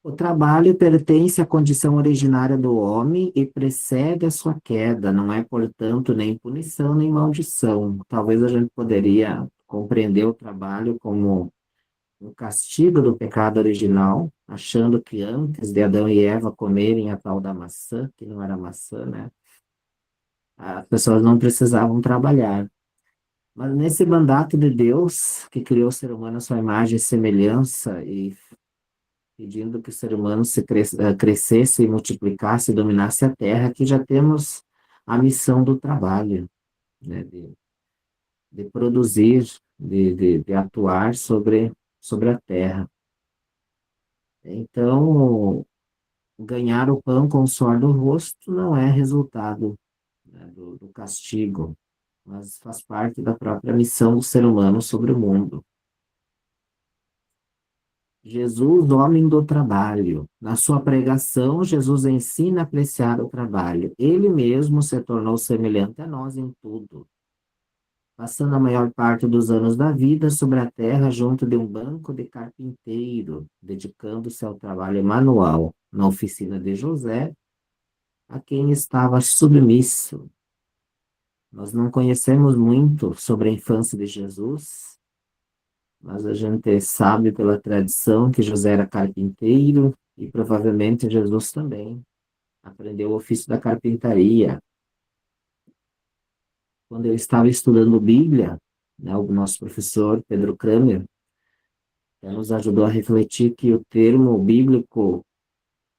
Speaker 1: O trabalho pertence à condição originária do homem e precede a sua queda, não é, portanto, nem punição nem maldição. Talvez a gente poderia compreender o trabalho como um castigo do pecado original, achando que antes de Adão e Eva comerem a tal da maçã, que não era maçã, né? As pessoas não precisavam trabalhar. Mas nesse mandato de Deus, que criou o ser humano à sua imagem e semelhança e pedindo que o ser humano crescesse e multiplicasse e dominasse a terra, que já temos a missão do trabalho, né, de produzir, de atuar sobre a terra. Então, ganhar o pão com o suor do rosto não é resultado, né, do castigo, mas faz parte da própria missão do ser humano sobre o mundo. Jesus, homem do trabalho. Na sua pregação, Jesus ensina a apreciar o trabalho. Ele mesmo se tornou semelhante a nós em tudo, passando a maior parte dos anos da vida sobre a terra junto de um banco de carpinteiro, dedicando-se ao trabalho manual na oficina de José, a quem estava submisso. Nós não conhecemos muito sobre a infância de Jesus, mas a gente sabe pela tradição que José era carpinteiro e provavelmente Jesus também aprendeu o ofício da carpintaria. Quando eu estava estudando Bíblia, né, o nosso professor Pedro Kramer nos ajudou a refletir que o termo bíblico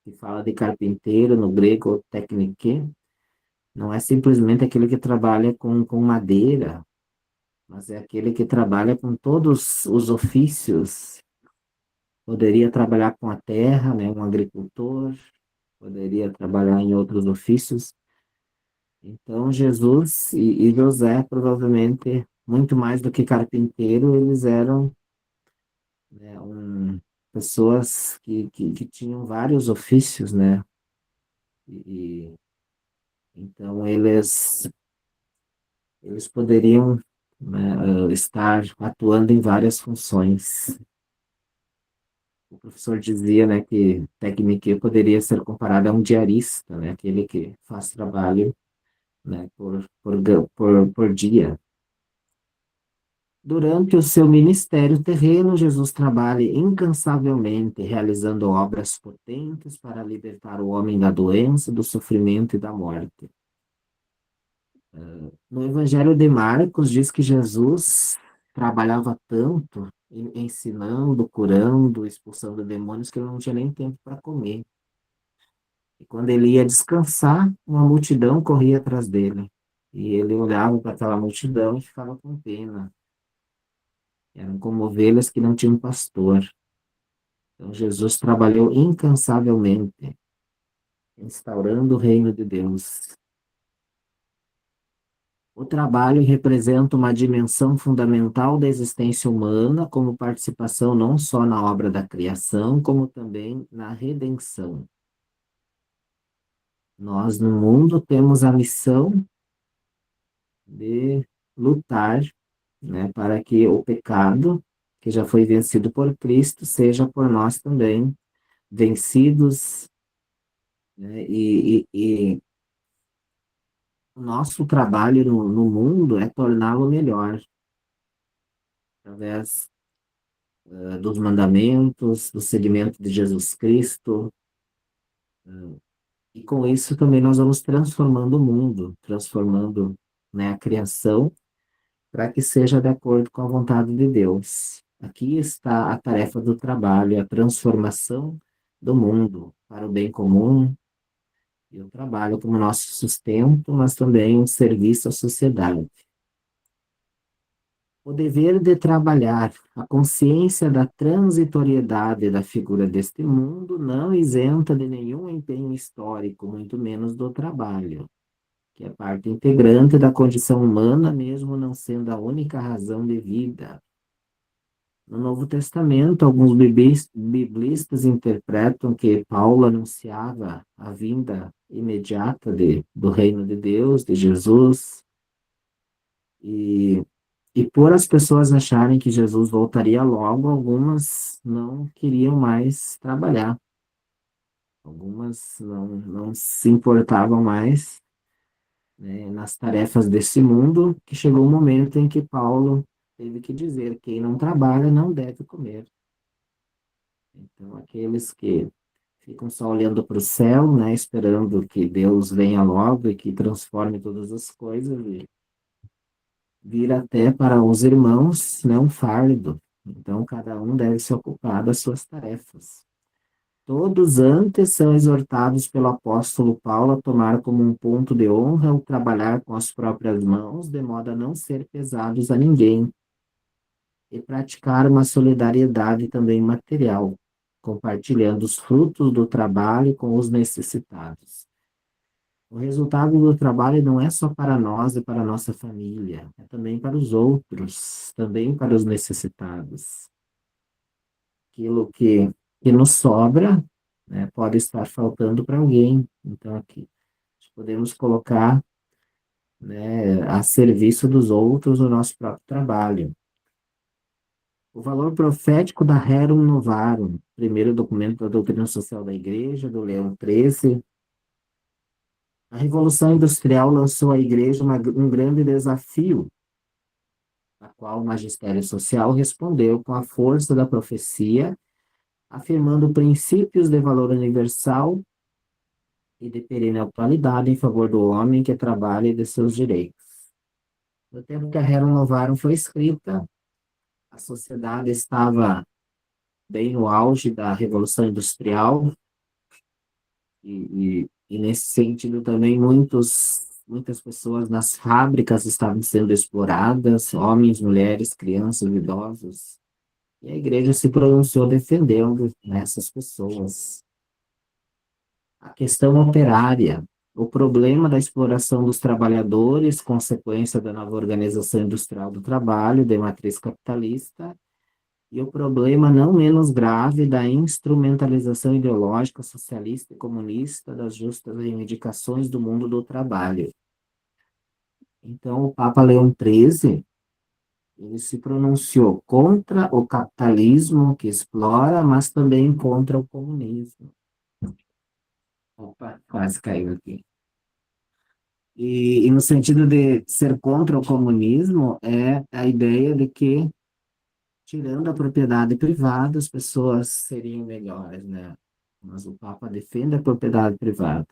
Speaker 1: que fala de carpinteiro, no grego teknike, não é simplesmente aquele que trabalha com madeira, mas é aquele que trabalha com todos os ofícios. Poderia trabalhar com a terra, né, um agricultor, poderia trabalhar em outros ofícios. Então, Jesus e José, provavelmente, muito mais do que carpinteiro, eles eram, né, pessoas que tinham vários ofícios, né? E, então, eles poderiam, né, estar atuando em várias funções. O professor dizia, né, que técnico poderia ser comparado a um diarista, né, aquele que faz trabalho, né, por dia. Durante o seu ministério terreno, Jesus trabalha incansavelmente, realizando obras potentes para libertar o homem da doença, do sofrimento e da morte. No Evangelho de Marcos, diz que Jesus trabalhava tanto, ensinando, curando, expulsando demônios, que ele não tinha nem tempo para comer. E quando ele ia descansar, uma multidão corria atrás dele. E ele olhava para aquela multidão e ficava com pena. Eram como ovelhas que não tinham pastor. Então Jesus trabalhou incansavelmente, instaurando o reino de Deus. O trabalho representa uma dimensão fundamental da existência humana, como participação não só na obra da criação, como também na redenção. Nós, no mundo, temos a missão de lutar, né, para que o pecado, que já foi vencido por Cristo, seja por nós também vencidos, né, e o nosso trabalho no mundo é torná-lo melhor, através dos mandamentos, do seguimento de Jesus Cristo, e com isso também nós vamos transformando o mundo, transformando, né, a criação, para que seja de acordo com a vontade de Deus. Aqui está a tarefa do trabalho, a transformação do mundo para o bem comum, e o trabalho como nosso sustento, mas também um serviço à sociedade. O dever de trabalhar, a consciência da transitoriedade da figura deste mundo não isenta de nenhum empenho histórico, muito menos do trabalho, que é parte integrante da condição humana, mesmo não sendo a única razão de vida. No Novo Testamento, alguns biblistas interpretam que Paulo anunciava a vinda imediata do reino de Deus, de Jesus, e, e por as pessoas acharem que Jesus voltaria logo, algumas não queriam mais trabalhar, algumas não se importavam mais, né, nas tarefas desse mundo, que chegou um momento em que Paulo teve que dizer: quem não trabalha não deve comer. Então, aqueles que ficam só olhando para o céu, né, esperando que Deus venha logo e que transforme todas as coisas, e vir até para os irmãos, né, um fardo. Então, cada um deve se ocupar das suas tarefas. Todos antes são exortados pelo apóstolo Paulo a tomar como um ponto de honra o trabalhar com as próprias mãos, de modo a não ser pesados a ninguém, e praticar uma solidariedade também material, compartilhando os frutos do trabalho com os necessitados. O resultado do trabalho não é só para nós e para a nossa família, é também para os outros, também para os necessitados. Aquilo que nos sobra, né, pode estar faltando para alguém. Então, aqui, podemos colocar, né, a serviço dos outros o nosso próprio trabalho. O valor profético da Rerum Novarum, primeiro documento da doutrina social da Igreja, do Leão XIII. A Revolução Industrial lançou à Igreja um grande desafio, a qual o magistério social respondeu com a força da profecia, afirmando princípios de valor universal e de perene atualidade em favor do homem que trabalha e de seus direitos. No tempo que a Rerum Novarum foi escrita, a sociedade estava bem no auge da Revolução Industrial, e nesse sentido também muitas pessoas nas fábricas estavam sendo exploradas, homens, mulheres, crianças, idosos, e a igreja se pronunciou defendendo essas pessoas. A questão operária, o problema da exploração dos trabalhadores, consequência da nova organização industrial do trabalho, de matriz capitalista, e o problema não menos grave da instrumentalização ideológica socialista e comunista das justas reivindicações do mundo do trabalho. Então, o Papa Leão XIII, ele se pronunciou contra o capitalismo que explora, mas também contra o comunismo. Opa, quase caiu aqui. E no sentido de ser contra o comunismo, é a ideia de que, tirando a propriedade privada, as pessoas seriam melhores, né? Mas o Papa defende a propriedade privada,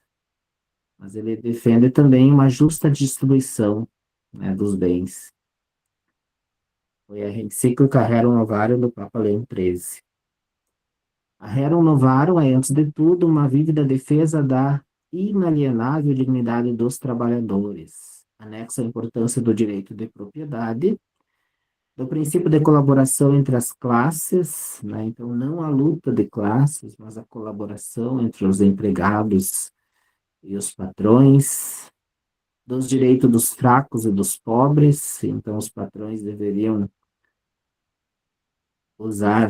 Speaker 1: mas ele defende também uma justa distribuição, né, dos bens. Foi a encíclica Rerum Novarum do Papa Leão XIII. A Rerum Novarum é, antes de tudo, uma vívida defesa da inalienável dignidade dos trabalhadores, anexa a importância do direito de propriedade, do princípio de colaboração entre as classes, né? Então, não a luta de classes, mas a colaboração entre os empregados e os patrões, dos direitos dos fracos e dos pobres. Então, os patrões deveriam usar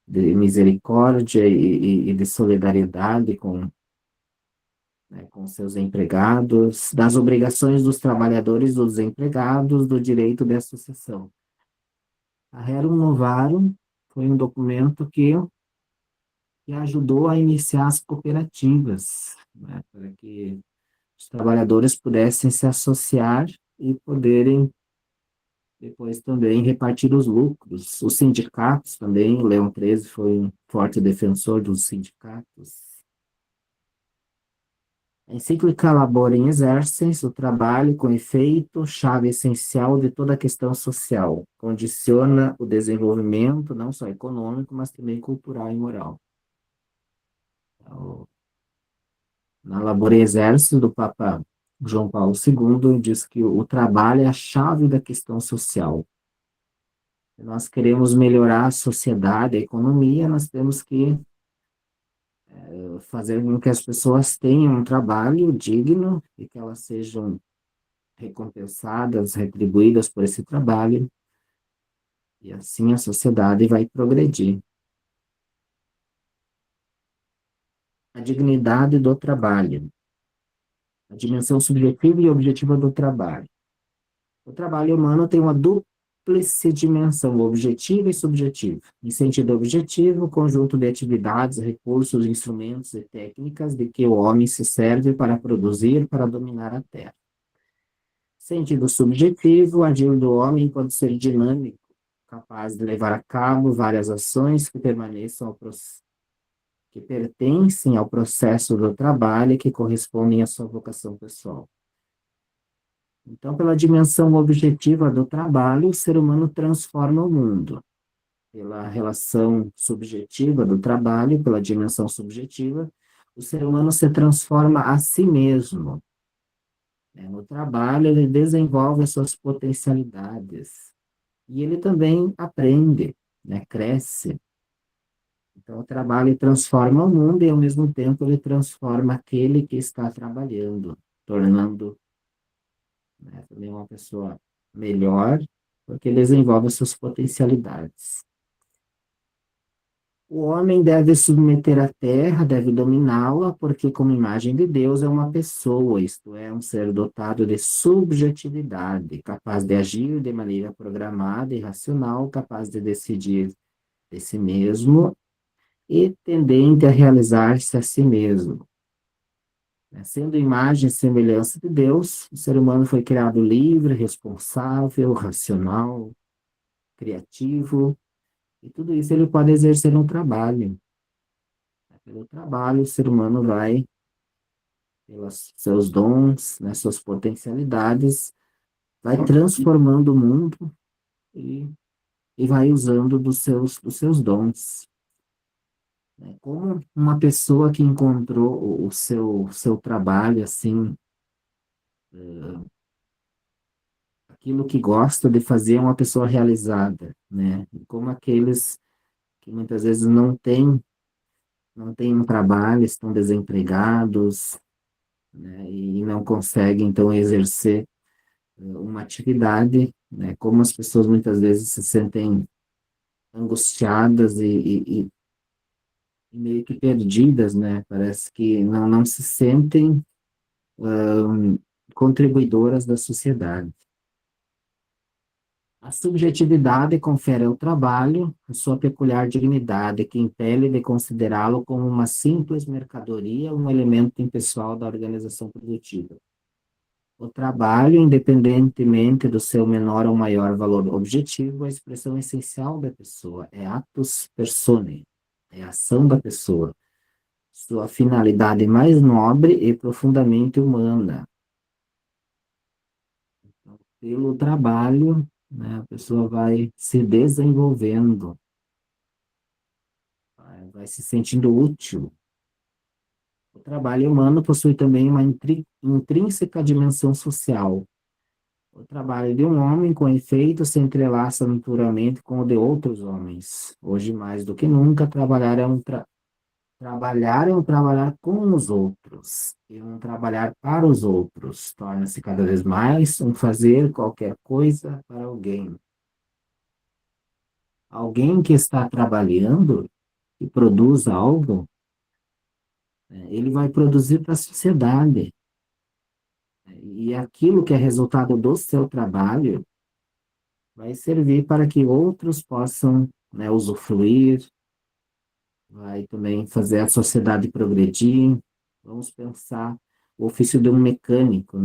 Speaker 1: de misericórdia e de solidariedade com, né, com seus empregados, das obrigações dos trabalhadores, dos empregados, do direito de associação. A Rerum Novarum foi um documento que ajudou a iniciar as cooperativas, né, para que os trabalhadores pudessem se associar e poderem depois também repartir os lucros. Os sindicatos também, o Leão XIII foi um forte defensor dos sindicatos. A encíclica Laborem Exercens, o trabalho com efeito, chave essencial de toda a questão social, condiciona o desenvolvimento não só econômico, mas também cultural e moral. Então, na Laborem Exercens, do Papa João Paulo II, diz que o trabalho é a chave da questão social. Se nós queremos melhorar a sociedade, a economia, nós temos que fazer com que as pessoas tenham um trabalho digno e que elas sejam recompensadas, retribuídas por esse trabalho, e assim a sociedade vai progredir. A dignidade do trabalho, a dimensão subjetiva e objetiva do trabalho. O trabalho humano tem uma dúplice dimensão, objetiva e subjetiva. Em sentido objetivo, o conjunto de atividades, recursos, instrumentos e técnicas de que o homem se serve para produzir, para dominar a terra. Sentido subjetivo, o agir do homem pode ser dinâmico, capaz de levar a cabo várias ações que que pertencem ao processo do trabalho e que correspondem à sua vocação pessoal. Então, pela dimensão objetiva do trabalho, o ser humano transforma o mundo. Pela relação subjetiva do trabalho, pela dimensão subjetiva, o ser humano se transforma a si mesmo. No trabalho, ele desenvolve as suas potencialidades. E ele também aprende, cresce. Então, o trabalho transforma o mundo e, ao mesmo tempo, ele transforma aquele que está trabalhando, tornando também uma pessoa melhor, porque ele desenvolve as suas potencialidades. O homem deve submeter a terra, deve dominá-la, porque, como imagem de Deus, é uma pessoa, isto é, um ser dotado de subjetividade, capaz de agir de maneira programada e racional, capaz de decidir de si mesmo e tendente a realizar-se a si mesmo. Sendo imagem e semelhança de Deus, o ser humano foi criado livre, responsável, racional, criativo, e tudo isso ele pode exercer no trabalho. Pelo trabalho, o ser humano vai, pelos seus dons, suas potencialidades, vai transformando o mundo e vai usando dos seus dons. Como uma pessoa que encontrou o seu trabalho, assim, aquilo que gosta de fazer é uma pessoa realizada, Como aqueles que muitas vezes não têm um trabalho, estão desempregados, e não conseguem, então, exercer uma atividade, Como as pessoas muitas vezes se sentem angustiadas e meio que perdidas, Parece que não se sentem contribuidoras da sociedade. A subjetividade confere ao trabalho a sua peculiar dignidade, que impele de considerá-lo como uma simples mercadoria, um elemento impessoal da organização produtiva. O trabalho, independentemente do seu menor ou maior valor objetivo, é a expressão essencial da pessoa, é atus personae, é a ação da pessoa, sua finalidade mais nobre e profundamente humana. Então, pelo trabalho, a pessoa vai se desenvolvendo, vai se sentindo útil. O trabalho humano possui também uma intrínseca dimensão social. O trabalho de um homem, com efeito, se entrelaça naturalmente com o de outros homens. Hoje, mais do que nunca, trabalhar é um trabalhar com os outros, e um trabalhar para os outros. Torna-se cada vez mais um fazer qualquer coisa para alguém. Alguém que está trabalhando e produz algo, ele vai produzir para a sociedade. E aquilo que é resultado do seu trabalho vai servir para que outros possam, usufruir, vai também fazer a sociedade progredir. Vamos pensar o ofício de um mecânico,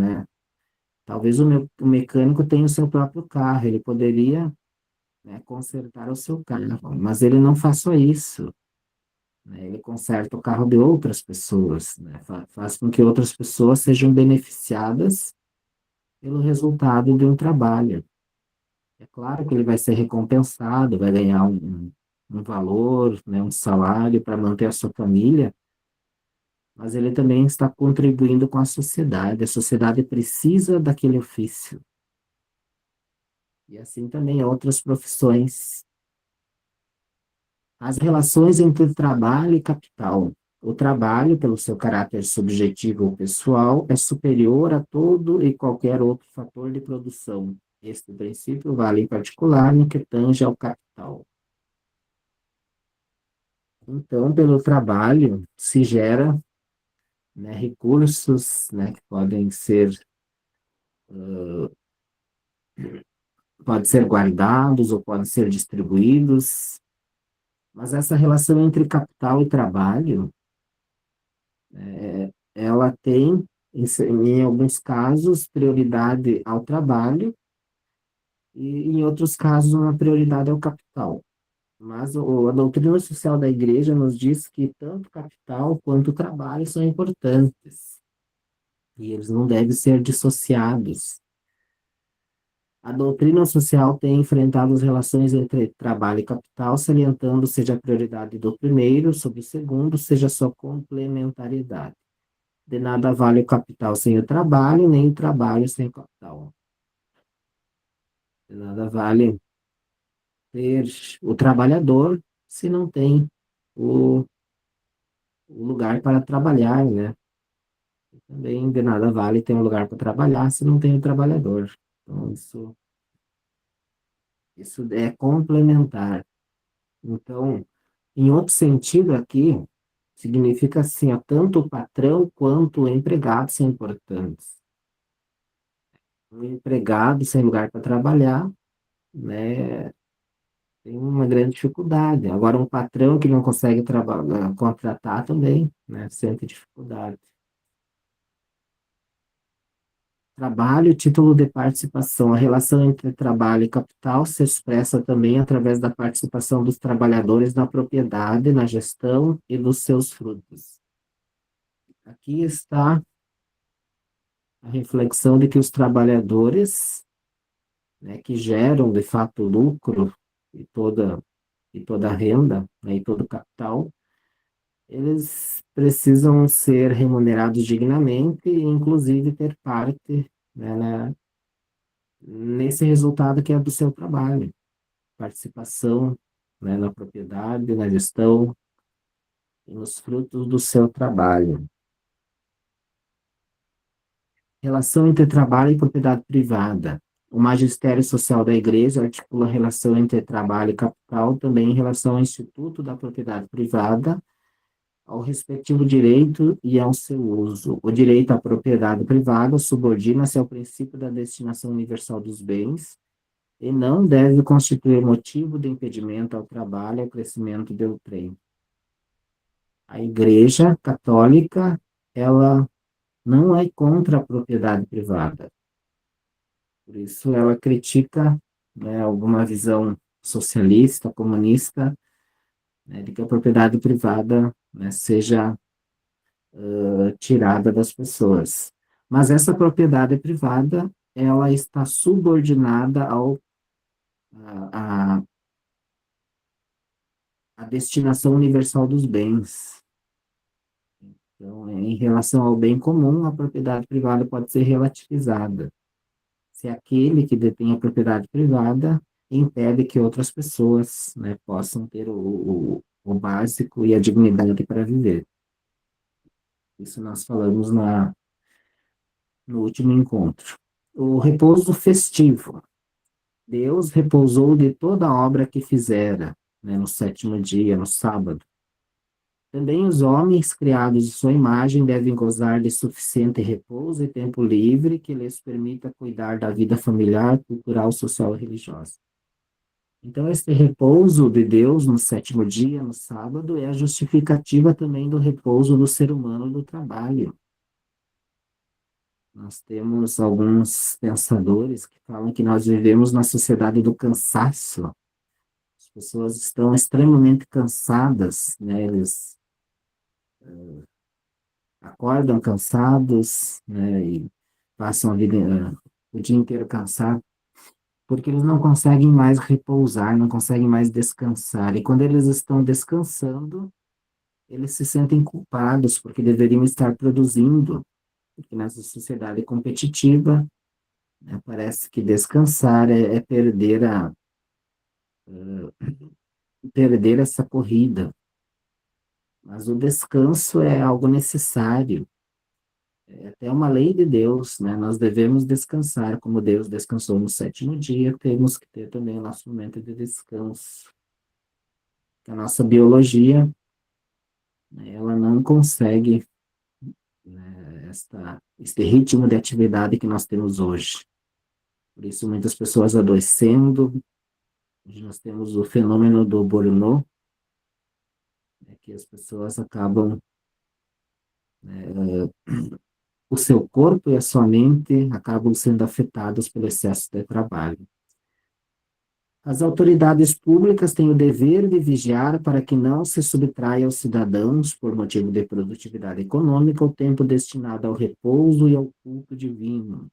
Speaker 1: Talvez o mecânico tenha o seu próprio carro, ele poderia, consertar o seu carro, mas ele não faz só isso. Ele conserta o carro de outras pessoas, faz com que outras pessoas sejam beneficiadas pelo resultado de um trabalho. É claro que ele vai ser recompensado, vai ganhar um valor, um salário para manter a sua família, mas ele também está contribuindo com a sociedade. A sociedade precisa daquele ofício. E assim também outras profissões. As relações entre trabalho e capital. O trabalho, pelo seu caráter subjetivo ou pessoal, é superior a todo e qualquer outro fator de produção. Este princípio vale em particular no que tange ao capital. Então, pelo trabalho se gera, né, recursos, né, que podem ser guardados ou podem ser distribuídos, mas essa relação entre capital e trabalho, ela tem, em alguns casos, prioridade ao trabalho e, em outros casos, uma prioridade ao capital. Mas a doutrina social da Igreja nos diz que tanto capital quanto trabalho são importantes e eles não devem ser dissociados. A doutrina social tem enfrentado as relações entre trabalho e capital, salientando seja a prioridade do primeiro sobre o segundo, seja a sua complementariedade. De nada vale o capital sem o trabalho, nem o trabalho sem o capital. De nada vale ter o trabalhador se não tem o, o lugar para trabalhar, né? E também de nada vale ter um lugar para trabalhar se não tem o trabalhador. Então, isso é complementar. Então, em outro sentido aqui, significa assim, ó, tanto o patrão quanto o empregado são importantes. O empregado sem lugar para trabalhar, né, tem uma grande dificuldade. Agora, um patrão que não consegue contratar também, né, sente dificuldade. Trabalho, título de participação. A relação entre trabalho e capital se expressa também através da participação dos trabalhadores na propriedade, na gestão e dos seus frutos. Aqui está a reflexão de que os trabalhadores, né, que geram de fato lucro e toda a renda, né, e todo o capital, eles precisam ser remunerados dignamente e, inclusive, ter parte, né, nesse resultado que é do seu trabalho, participação, né, na propriedade, na gestão e nos frutos do seu trabalho. Relação entre trabalho e propriedade privada. O magistério social da Igreja articula a relação entre trabalho e capital também em relação ao Instituto da Propriedade Privada, ao respectivo direito e ao seu uso. O direito à propriedade privada subordina-se ao princípio da destinação universal dos bens e não deve constituir motivo de impedimento ao trabalho e ao crescimento do trem. A Igreja Católica, ela não é contra a propriedade privada. Por isso, ela critica, né, alguma visão socialista, comunista, né, de que a propriedade privada, né, seja tirada das pessoas. Mas essa propriedade privada, ela está subordinada à destinação universal dos bens. Então, em relação ao bem comum, a propriedade privada pode ser relativizada. Se aquele que detém a propriedade privada impede que outras pessoas, né, possam ter o básico e a dignidade para viver. Isso nós falamos no último encontro. O repouso festivo. Deus repousou de toda a obra que fizera, né, no sétimo dia, no sábado. Também os homens criados de sua imagem devem gozar de suficiente repouso e tempo livre que lhes permita cuidar da vida familiar, cultural, social e religiosa. Então, esse repouso de Deus no sétimo dia, no sábado, é a justificativa também do repouso do ser humano do trabalho. Nós temos alguns pensadores que falam que nós vivemos na sociedade do cansaço. As pessoas estão extremamente cansadas, né? Eles acordam cansados, né? E passam o dia inteiro cansados, porque eles não conseguem mais repousar, não conseguem mais descansar. E quando eles estão descansando, eles se sentem culpados, porque deveriam estar produzindo, porque nessa sociedade competitiva, né? Parece que descansar é perder essa corrida, mas o descanso é algo necessário, é até uma lei de Deus, né? Nós devemos descansar, como Deus descansou no sétimo dia, temos que ter também o nosso momento de descanso. A nossa biologia, né, ela não consegue, né, este ritmo de atividade que nós temos hoje. Por isso, muitas pessoas adoecendo. Hoje nós temos o fenômeno do burnout, né, que as pessoas acabam, né, o seu corpo e a sua mente acabam sendo afetados pelo excesso de trabalho. As autoridades públicas têm o dever de vigiar para que não se subtraia aos cidadãos, por motivo de produtividade econômica, o tempo destinado ao repouso e ao culto divino.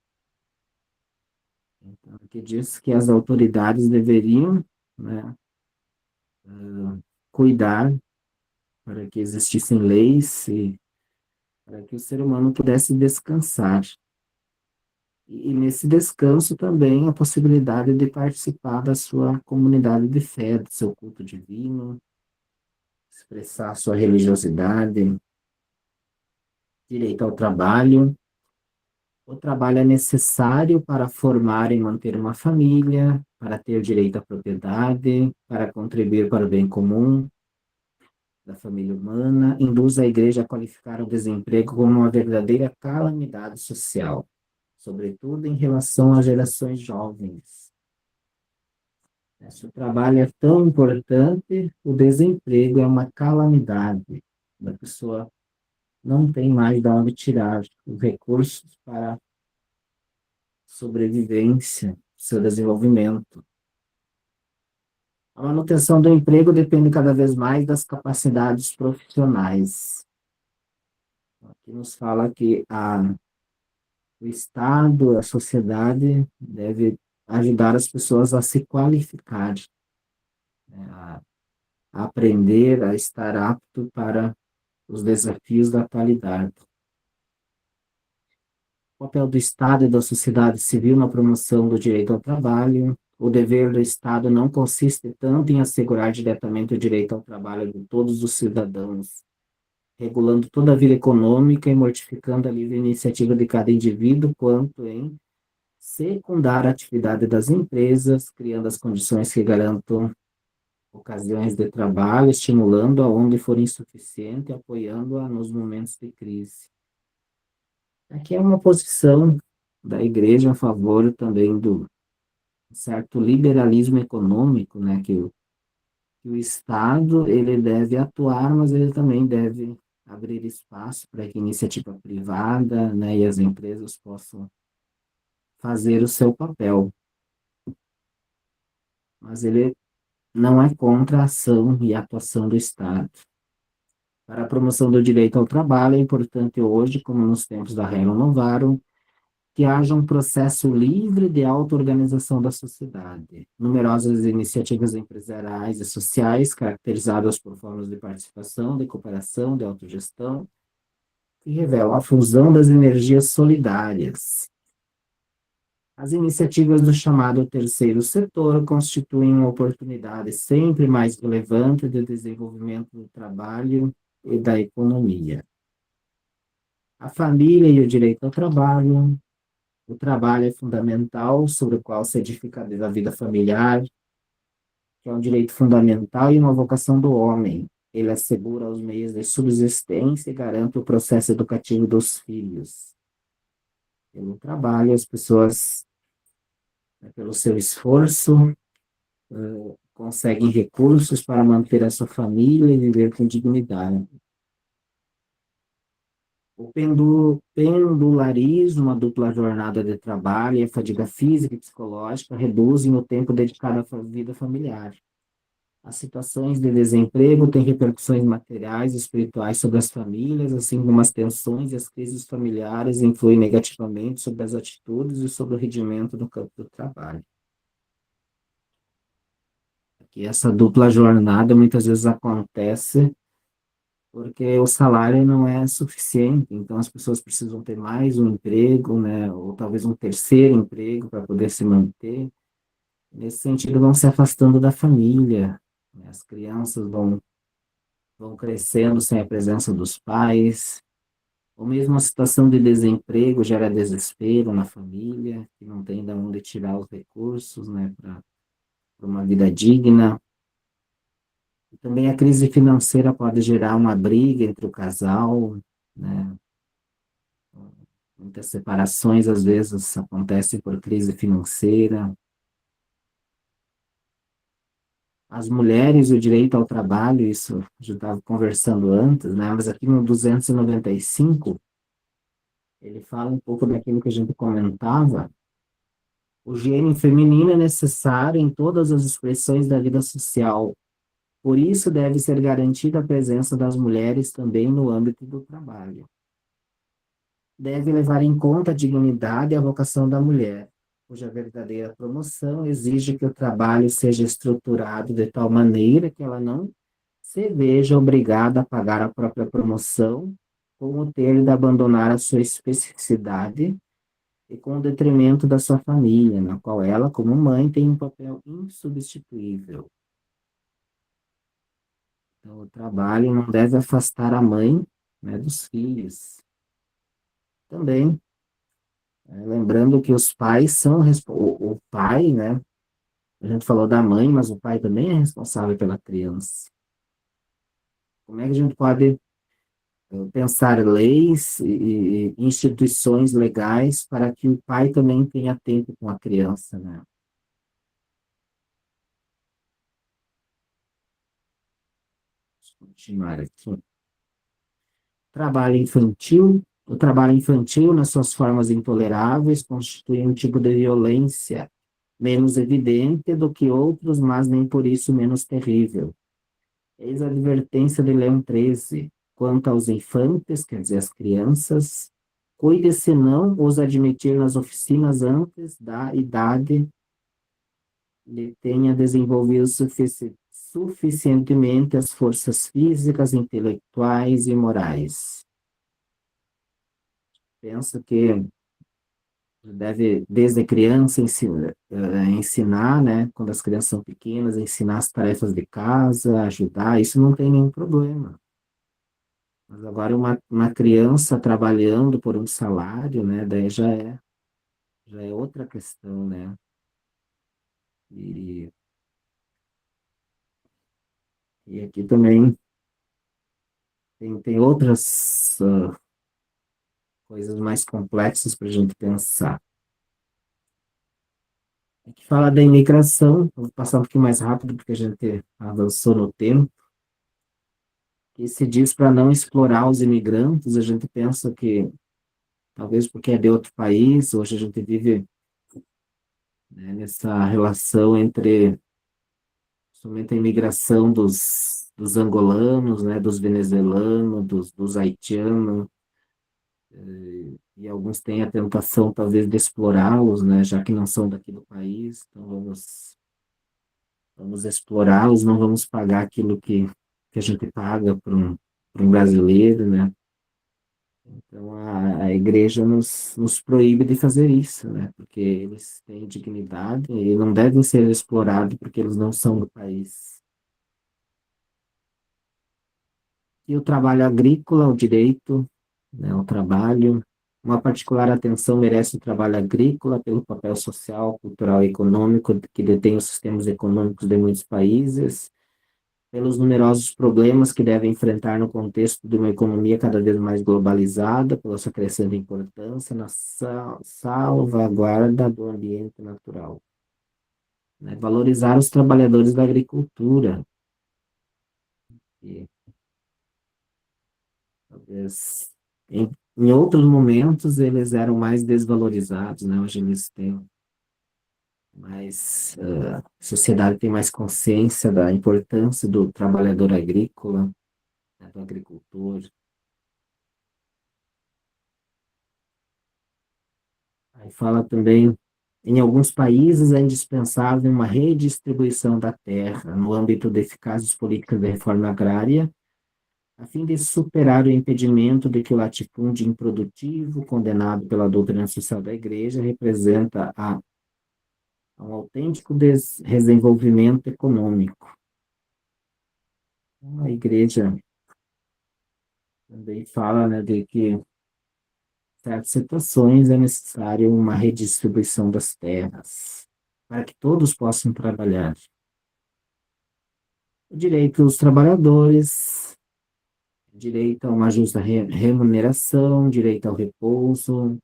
Speaker 1: Então, aqui diz que as autoridades deveriam, né, cuidar para que existissem leis e para que o ser humano pudesse descansar. E nesse descanso também a possibilidade de participar da sua comunidade de fé, do seu culto divino, expressar sua religiosidade, direito ao trabalho. O trabalho é necessário para formar e manter uma família, para ter direito à propriedade, para contribuir para o bem comum da família humana, induz a igreja a qualificar o desemprego como uma verdadeira calamidade social, sobretudo em relação às gerações jovens. Se o trabalho é tão importante, o desemprego é uma calamidade. A pessoa não tem mais de onde tirar os recursos para sobrevivência, seu desenvolvimento. A manutenção do emprego depende cada vez mais das capacidades profissionais. Aqui nos fala que o Estado, a sociedade, deve ajudar as pessoas a se qualificar, né, a aprender, a estar apto para os desafios da atualidade. O papel do Estado e da sociedade civil na promoção do direito ao trabalho. O dever do Estado não consiste tanto em assegurar diretamente o direito ao trabalho de todos os cidadãos, regulando toda a vida econômica e mortificando a livre iniciativa de cada indivíduo, quanto em secundar a atividade das empresas, criando as condições que garantam ocasiões de trabalho, estimulando-a onde for insuficiente e apoiando-a nos momentos de crise. Aqui é uma posição da igreja a favor também do certo liberalismo econômico, né, que o Estado ele deve atuar, mas ele também deve abrir espaço para que a iniciativa privada, né, e as empresas possam fazer o seu papel. Mas ele não é contra a ação e a atuação do Estado. Para a promoção do direito ao trabalho, é importante hoje, como nos tempos da Rerum Novarum, que haja um processo livre de auto-organização da sociedade. Numerosas iniciativas empresariais e sociais, caracterizadas por formas de participação, de cooperação, de autogestão, que revelam a fusão das energias solidárias. As iniciativas do chamado terceiro setor constituem uma oportunidade sempre mais relevante de desenvolvimento do trabalho e da economia. A família e o direito ao trabalho. O trabalho é fundamental, sobre o qual se edifica a vida familiar, que é um direito fundamental e uma vocação do homem. Ele assegura os meios de subsistência e garante o processo educativo dos filhos. Pelo trabalho, as pessoas, pelo seu esforço, conseguem recursos para manter a sua família e viver com dignidade. O pendularismo, a dupla jornada de trabalho e a fadiga física e psicológica reduzem o tempo dedicado à vida familiar. As situações de desemprego têm repercussões materiais e espirituais sobre as famílias, assim como as tensões e as crises familiares influem negativamente sobre as atitudes e sobre o rendimento no campo do trabalho. Aqui essa dupla jornada muitas vezes acontece porque o salário não é suficiente, então as pessoas precisam ter mais um emprego, né, ou talvez um terceiro emprego para poder se manter. Nesse sentido, vão se afastando da família, né, as crianças vão crescendo sem a presença dos pais, ou mesmo a situação de desemprego gera desespero na família, que não tem de onde tirar os recursos, né, para uma vida digna. E também a crise financeira pode gerar uma briga entre o casal, né? Muitas separações às vezes acontecem por crise financeira. As mulheres, o direito ao trabalho, isso já estava conversando antes, né? Mas aqui no 295, ele fala um pouco daquilo que a gente comentava. O gênero feminino é necessário em todas as expressões da vida social. Por isso, deve ser garantida a presença das mulheres também no âmbito do trabalho. Deve levar em conta a dignidade e a vocação da mulher, cuja verdadeira promoção exige que o trabalho seja estruturado de tal maneira que ela não se veja obrigada a pagar a própria promoção, com o ter de abandonar a sua especificidade e com o detrimento da sua família, na qual ela, como mãe, tem um papel insubstituível. Então, o trabalho não deve afastar a mãe, né, dos filhos. Também, lembrando que os pais são, o pai, né, a gente falou da mãe, mas o pai também é responsável pela criança. Como é que a gente pode pensar leis e instituições legais para que o pai também tenha tempo com a criança, né? Vou continuar aqui. Trabalho infantil. O trabalho infantil, nas suas formas intoleráveis, constitui um tipo de violência menos evidente do que outros, mas nem por isso menos terrível. Eis a advertência de Leão XIII. Quanto aos infantes, quer dizer, as crianças, cuide-se não os admitir nas oficinas antes da idade de tenha desenvolvido suficientemente as forças físicas, intelectuais e morais. Penso que deve, desde criança, ensinar, né, quando as crianças são pequenas, ensinar as tarefas de casa, ajudar, isso não tem nenhum problema. Mas agora uma criança trabalhando por um salário, né, daí já é outra questão, né? E, e aqui também tem outras coisas mais complexas para a gente pensar. Aqui fala da imigração, vou passar um pouquinho mais rápido porque a gente avançou no tempo. Que se diz para não explorar os imigrantes, a gente pensa que talvez porque é de outro país, hoje a gente vive, né, nessa relação entre somente a imigração dos angolanos, né, dos venezuelanos, dos haitianos, e alguns têm a tentação talvez de explorá-los, né, já que não são daqui do país, então vamos explorá-los, não vamos pagar aquilo que a gente paga para um brasileiro, né. Então a igreja nos proíbe de fazer isso, né, porque eles têm dignidade e não devem ser explorados porque eles não são do país. E o trabalho agrícola, o direito, né, ao trabalho. Uma particular atenção merece o trabalho agrícola pelo papel social, cultural e econômico que detém os sistemas econômicos de muitos países, pelos numerosos problemas que deve enfrentar no contexto de uma economia cada vez mais globalizada, pela sua crescente importância na salvaguarda do ambiente natural. Né? Valorizar os trabalhadores da agricultura, e talvez em outros momentos eles eram mais desvalorizados, né? Hoje eles têm mais, a sociedade tem mais consciência da importância do trabalhador agrícola, né, do agricultor. Aí fala também, em alguns países é indispensável uma redistribuição da terra no âmbito de eficazes políticas de reforma agrária, a fim de superar o impedimento de que o latifúndio improdutivo, condenado pela doutrina social da Igreja, representa um autêntico desenvolvimento econômico. A Igreja também fala, né, de que em certas situações é necessário uma redistribuição das terras, para que todos possam trabalhar. O direito dos trabalhadores, direito a uma justa remuneração, direito ao repouso,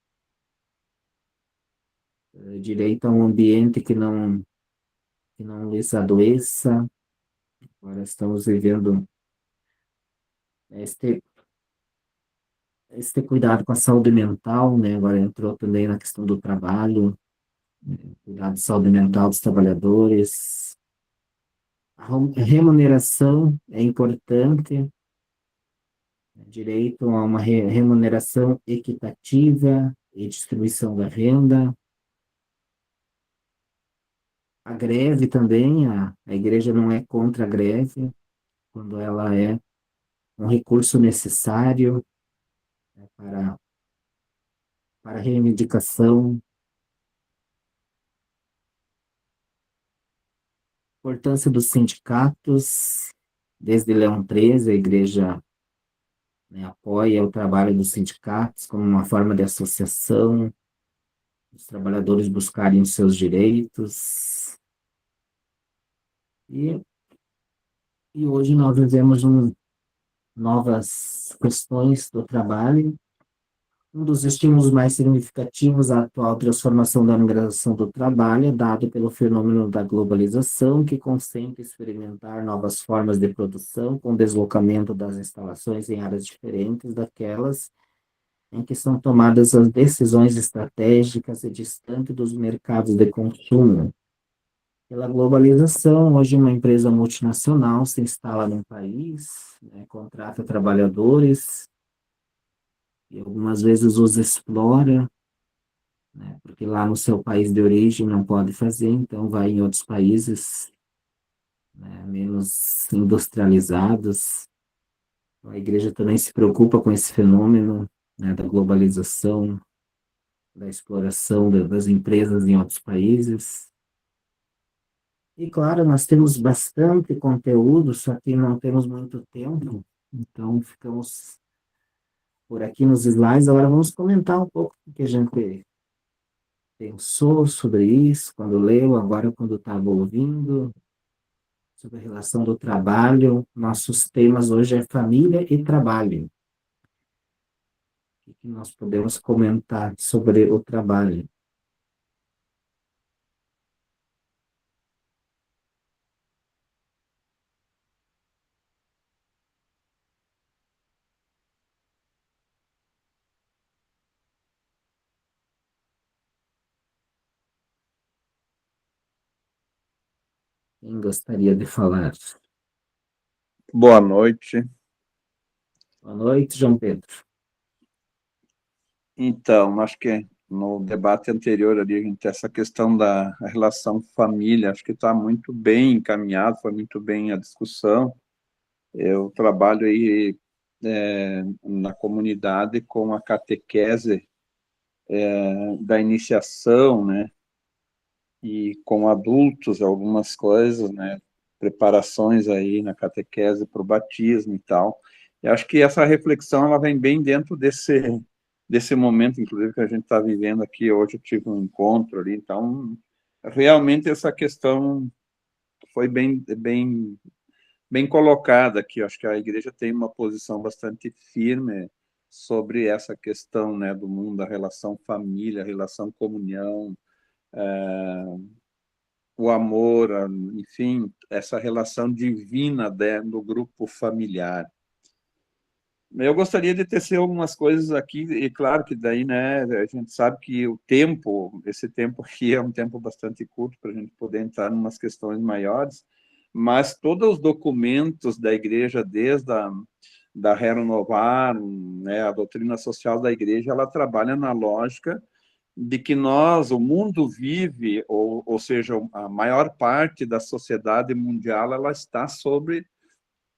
Speaker 1: direito a um ambiente que não lhes adoeça. Agora estamos vivendo este, este cuidado com a saúde mental, né? Agora entrou também na questão do trabalho, cuidado de saúde mental dos trabalhadores. A remuneração é importante, direito a uma remuneração equitativa e distribuição da renda. A greve também, a igreja não é contra a greve, quando ela é um recurso necessário, né, para reivindicação. Importância dos sindicatos, desde Leão XIII, a igreja, né, apoia o trabalho dos sindicatos como uma forma de associação, os trabalhadores buscarem os seus direitos. E, e hoje nós vivemos novas questões do trabalho. Um dos estímulos mais significativos à atual transformação da migração do trabalho é dado pelo fenômeno da globalização, que consente experimentar novas formas de produção, com deslocamento das instalações em áreas diferentes daquelas em que são tomadas as decisões estratégicas e distante dos mercados de consumo. Pela globalização, hoje uma empresa multinacional se instala num país, né, contrata trabalhadores e algumas vezes os explora, né, porque lá no seu país de origem não pode fazer, então vai em outros países, né, menos industrializados. Então, a igreja também se preocupa com esse fenômeno, né, da globalização, da exploração das empresas em outros países. E, claro, nós temos bastante conteúdo, só que não temos muito tempo, então ficamos por aqui nos slides. Agora vamos comentar um pouco o que a gente pensou sobre isso, quando leu, agora quando estava ouvindo, sobre a relação do trabalho. Nossos temas hoje é família e trabalho. O que nós podemos comentar sobre o trabalho? Quem gostaria de falar?
Speaker 6: Boa noite.
Speaker 1: Boa noite, João Pedro.
Speaker 6: Então, acho que no debate anterior ali, gente, essa questão da relação família, acho que está muito bem encaminhado, foi muito bem a discussão. Eu trabalho aí na comunidade com a catequese da iniciação, né, e com adultos, algumas coisas, né, preparações aí na catequese para o batismo e tal. E acho que essa reflexão, ela vem bem dentro desse momento, inclusive, que a gente está vivendo aqui. Hoje eu tive um encontro ali, então, realmente essa questão foi bem colocada aqui. Acho que a igreja tem uma posição bastante firme sobre essa questão, né, do mundo, da relação família, relação comunhão, o amor, enfim, essa relação divina do grupo familiar. Eu gostaria de tecer algumas coisas aqui, e claro que daí, né, a gente sabe que esse tempo aqui é um tempo bastante curto para a gente poder entrar em umas questões maiores, mas todos os documentos da igreja, desde da Renovar, né, a doutrina social da igreja, ela trabalha na lógica de que o mundo vive, ou seja, a maior parte da sociedade mundial, ela está sobre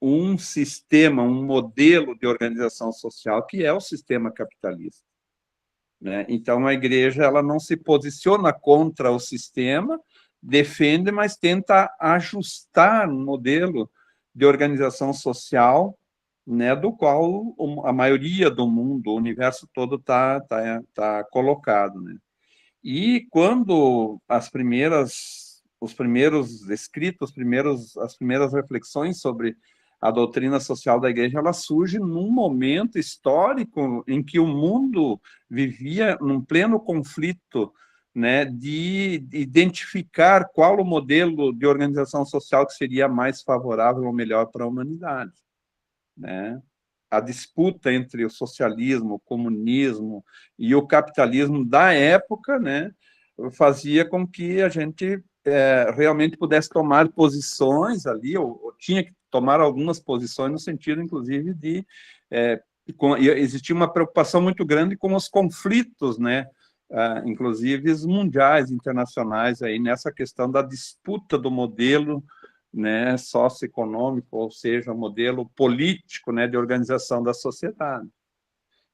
Speaker 6: um sistema, um modelo de organização social que é o sistema capitalista, né? Então, a igreja ela não se posiciona contra o sistema, defende, mas tenta ajustar um modelo de organização social, né, do qual a maioria do mundo, o universo todo está colocado, né? E quando os primeiros escritos, as primeiras reflexões sobre a doutrina social da igreja, ela surge num momento histórico em que o mundo vivia num pleno conflito, né, de identificar qual o modelo de organização social que seria mais favorável ou melhor para a humanidade, né? A disputa entre o socialismo, o comunismo e o capitalismo da época, né, fazia com que a gente realmente pudesse tomar posições ali, ou tinha que tomar algumas posições no sentido, inclusive, de existia uma preocupação muito grande com os conflitos, né, inclusive mundiais, internacionais, aí nessa questão da disputa do modelo, né, socioeconômico, ou seja, um modelo político, né, de organização da sociedade.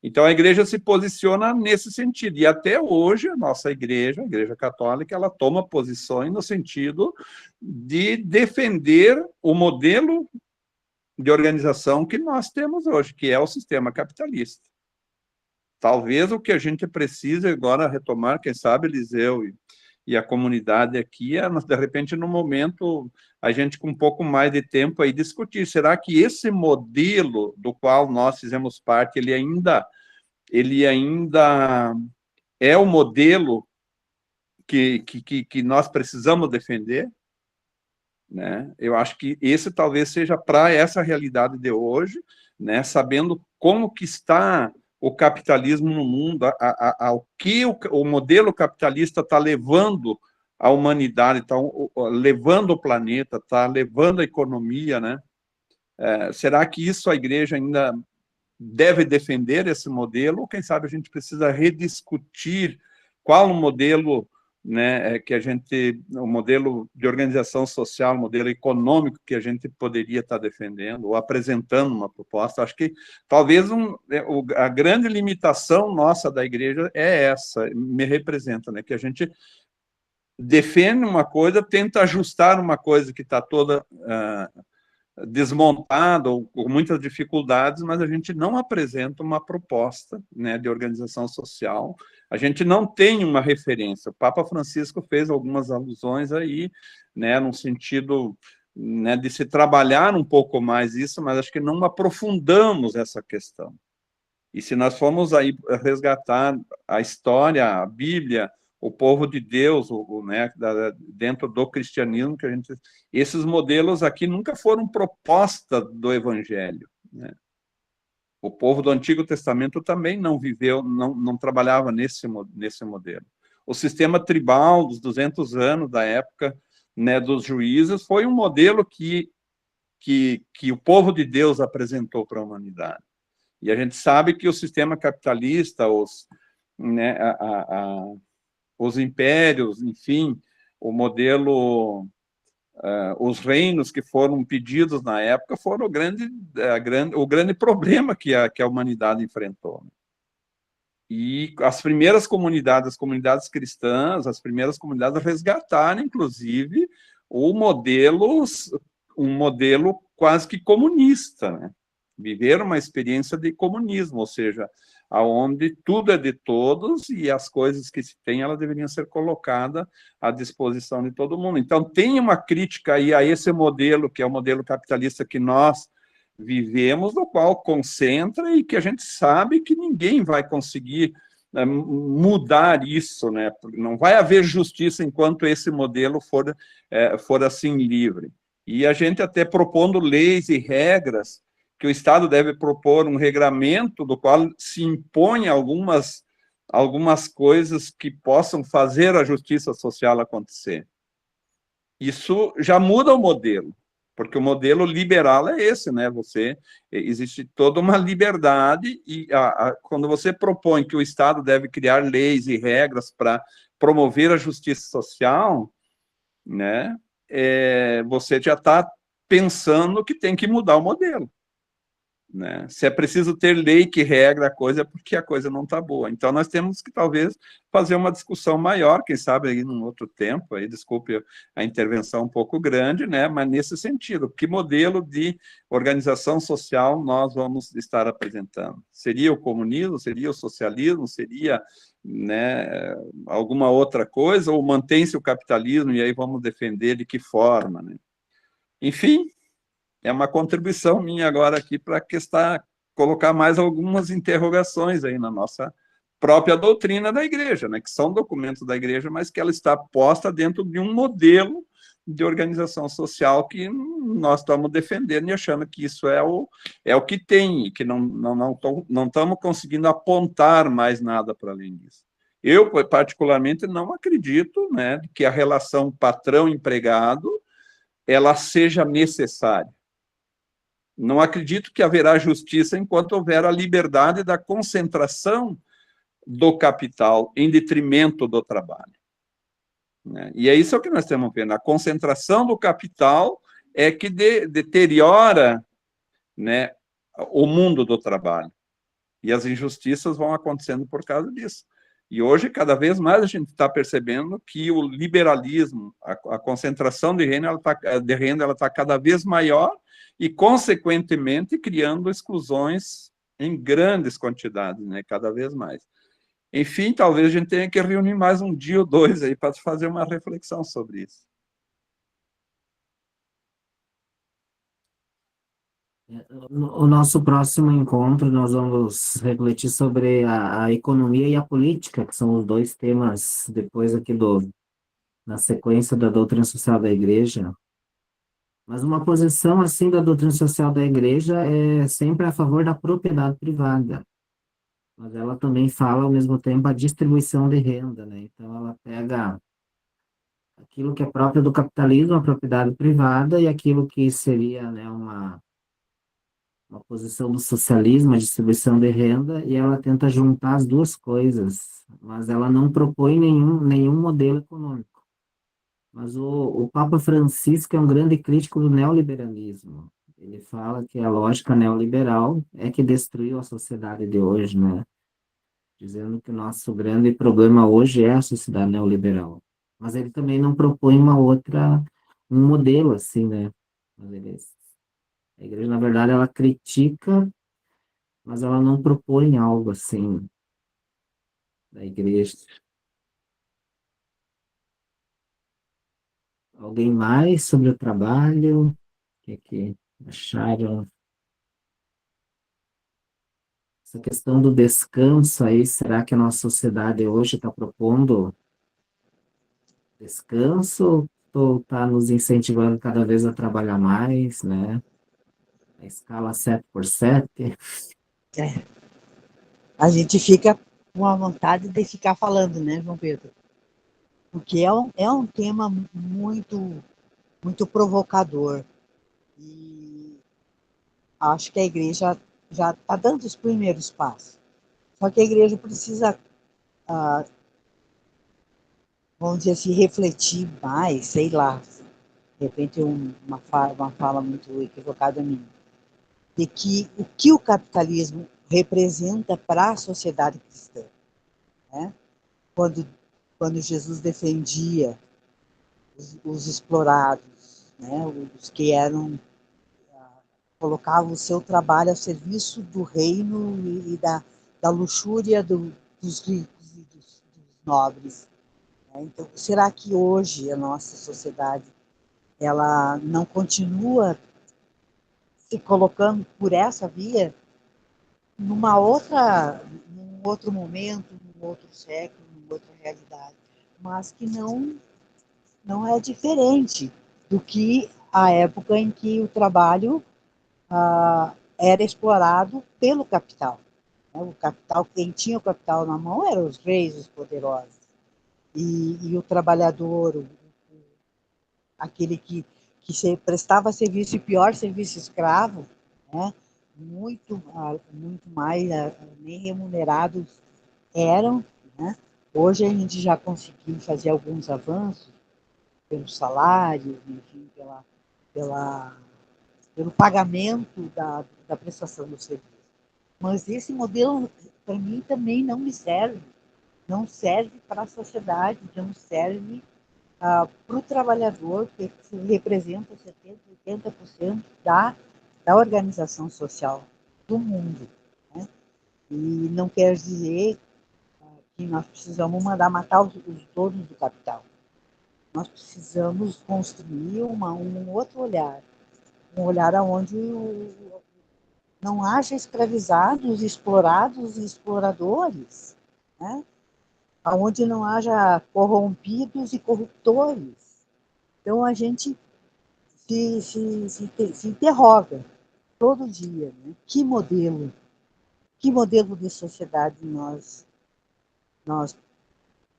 Speaker 6: Então, a igreja se posiciona nesse sentido, e até hoje a nossa igreja, a Igreja Católica, ela toma posições no sentido de defender o modelo de organização que nós temos hoje, que é o sistema capitalista. Talvez o que a gente precisa agora retomar, quem sabe, Eliseu e a comunidade aqui, de repente, no momento, a gente com um pouco mais de tempo aí discutir, será que esse modelo do qual nós fizemos parte, ele ainda é o modelo que nós precisamos defender? Né? Eu acho que esse talvez seja para essa realidade de hoje, né? Sabendo como que está o capitalismo no mundo, ao que o modelo capitalista está levando a humanidade, está levando o planeta, está levando a economia, né? Será que isso a igreja ainda deve defender esse modelo? Ou quem sabe a gente precisa rediscutir qual o modelo, né, o modelo de organização social, o modelo econômico que a gente poderia estar defendendo ou apresentando uma proposta. Acho que talvez a grande limitação nossa da igreja é essa, me representa, né, que a gente defende uma coisa, tenta ajustar uma coisa que está toda desmontada ou com muitas dificuldades, mas a gente não apresenta uma proposta, né, de organização social. A gente não tem uma referência. O Papa Francisco fez algumas alusões aí, né, no sentido, né, de se trabalhar um pouco mais isso, mas acho que não aprofundamos essa questão. E se nós formos aí resgatar a história, a Bíblia, o povo de Deus, né, dentro do cristianismo, esses modelos aqui nunca foram proposta do Evangelho, né? O povo do Antigo Testamento também não viveu, não trabalhava nesse modelo. O sistema tribal dos 200 anos da época, né, dos juízes foi um modelo que o povo de Deus apresentou para a humanidade. E a gente sabe que o sistema capitalista, né, os impérios, enfim, o modelo, os reinos que foram pedidos na época foram o grande problema que a humanidade enfrentou. E as primeiras comunidades, as comunidades cristãs, as primeiras comunidades resgataram, inclusive, um modelo quase que comunista, né? Viveram uma experiência de comunismo, ou seja, aonde tudo é de todos e as coisas que se tem, elas deveriam ser colocadas à disposição de todo mundo. Então, tem uma crítica aí a esse modelo, que é o modelo capitalista que nós vivemos, no qual concentra e que a gente sabe que ninguém vai conseguir mudar isso, né? Não vai haver justiça enquanto esse modelo for assim livre. E a gente até propondo leis e regras, que o Estado deve propor um regramento do qual se impõe algumas coisas que possam fazer a justiça social acontecer. Isso já muda o modelo, porque o modelo liberal é esse, né? Existe toda uma liberdade e quando você propõe que o Estado deve criar leis e regras para promover a justiça social, né? Você já está pensando que tem que mudar o modelo, né? Se é preciso ter lei que regra a coisa, é porque a coisa não está boa. Então, nós temos que, talvez, fazer uma discussão maior, quem sabe, aí num outro tempo, aí, desculpe a intervenção um pouco grande, né? Mas nesse sentido, que modelo de organização social nós vamos estar apresentando? Seria o comunismo? Seria o socialismo? Seria, né, alguma outra coisa? Ou mantém-se o capitalismo e aí vamos defender de que forma, né? Enfim, é uma contribuição minha agora aqui para colocar mais algumas interrogações aí na nossa própria doutrina da igreja, né, que são documentos da igreja, mas que ela está posta dentro de um modelo de organização social que nós estamos defendendo e achando que isso é o que tem, e que não estamos conseguindo apontar mais nada para além disso. Eu, particularmente, não acredito, né, que a relação patrão-empregado ela seja necessária. Não acredito que haverá justiça enquanto houver a liberdade da concentração do capital em detrimento do trabalho, né? E é isso que nós estamos vendo. A concentração do capital é que deteriora, né, o mundo do trabalho. E as injustiças vão acontecendo por causa disso. E hoje, cada vez mais, a gente está percebendo que o liberalismo, a concentração de renda, ela está cada vez maior e, consequentemente, criando exclusões em grandes quantidades, né, cada vez mais. Enfim, talvez a gente tenha que reunir mais um dia ou dois aí para fazer uma reflexão sobre isso.
Speaker 1: O nosso próximo encontro, nós vamos refletir sobre a economia e a política, que são os dois temas depois aqui na sequência da doutrina social da igreja. Mas uma posição assim da doutrina social da igreja é sempre a favor da propriedade privada. Mas ela também fala, ao mesmo tempo, a distribuição de renda, né? Então, ela pega aquilo que é próprio do capitalismo, a propriedade privada, e aquilo que seria, né, uma posição do socialismo, a distribuição de renda, e ela tenta juntar as duas coisas, mas ela não propõe nenhum modelo econômico. Mas o Papa Francisco é um grande crítico do neoliberalismo. Ele fala que a lógica neoliberal é que destruiu a sociedade de hoje, né? Dizendo que o nosso grande problema hoje é a sociedade neoliberal. Mas ele também não propõe um modelo assim, né? A igreja, na verdade, ela critica, mas ela não propõe algo assim da igreja. Alguém mais sobre o trabalho? O que acharam? Essa questão do descanso aí, será que a nossa sociedade hoje está propondo descanso ou está nos incentivando cada vez a trabalhar mais, né? A escala 7x7?
Speaker 3: A gente fica com a vontade de ficar falando, né, João Pedro? Porque é um tema muito, muito provocador. E acho que a igreja já está dando os primeiros passos. Só que a igreja precisa, vamos dizer assim, refletir mais, sei lá, de repente uma fala muito equivocada minha, de que o capitalismo representa para a sociedade cristã, né? Quando Jesus defendia os explorados, né? Os que colocavam o seu trabalho a serviço do reino e da luxúria dos ricos e dos nobres, né? Então, será que hoje a nossa sociedade ela não continua se colocando por essa via num outro momento, num outro século, numa outra realidade, mas que não é diferente do que a época em que o trabalho era explorado pelo capital, né? O capital, quem tinha o capital na mão eram os reis, os poderosos, e o trabalhador, aquele que prestava serviço, e pior, serviço escravo, né? Muito mais nem remunerados eram, né? Hoje a gente já conseguiu fazer alguns avanços pelo salário, enfim, pela pelo pagamento da prestação do serviço. Mas esse modelo, para mim, também não me serve. Não serve para a sociedade, não serve para o trabalhador, que representa 70%, 80% da organização social do mundo. Né? E não quer dizer que nós precisamos mandar matar os donos do capital. Nós precisamos construir um outro olhar, um olhar onde não haja escravizados, explorados e exploradores, né? Onde não haja corrompidos e corruptores. Então, a gente se interroga todo dia, né? Que modelo de sociedade nós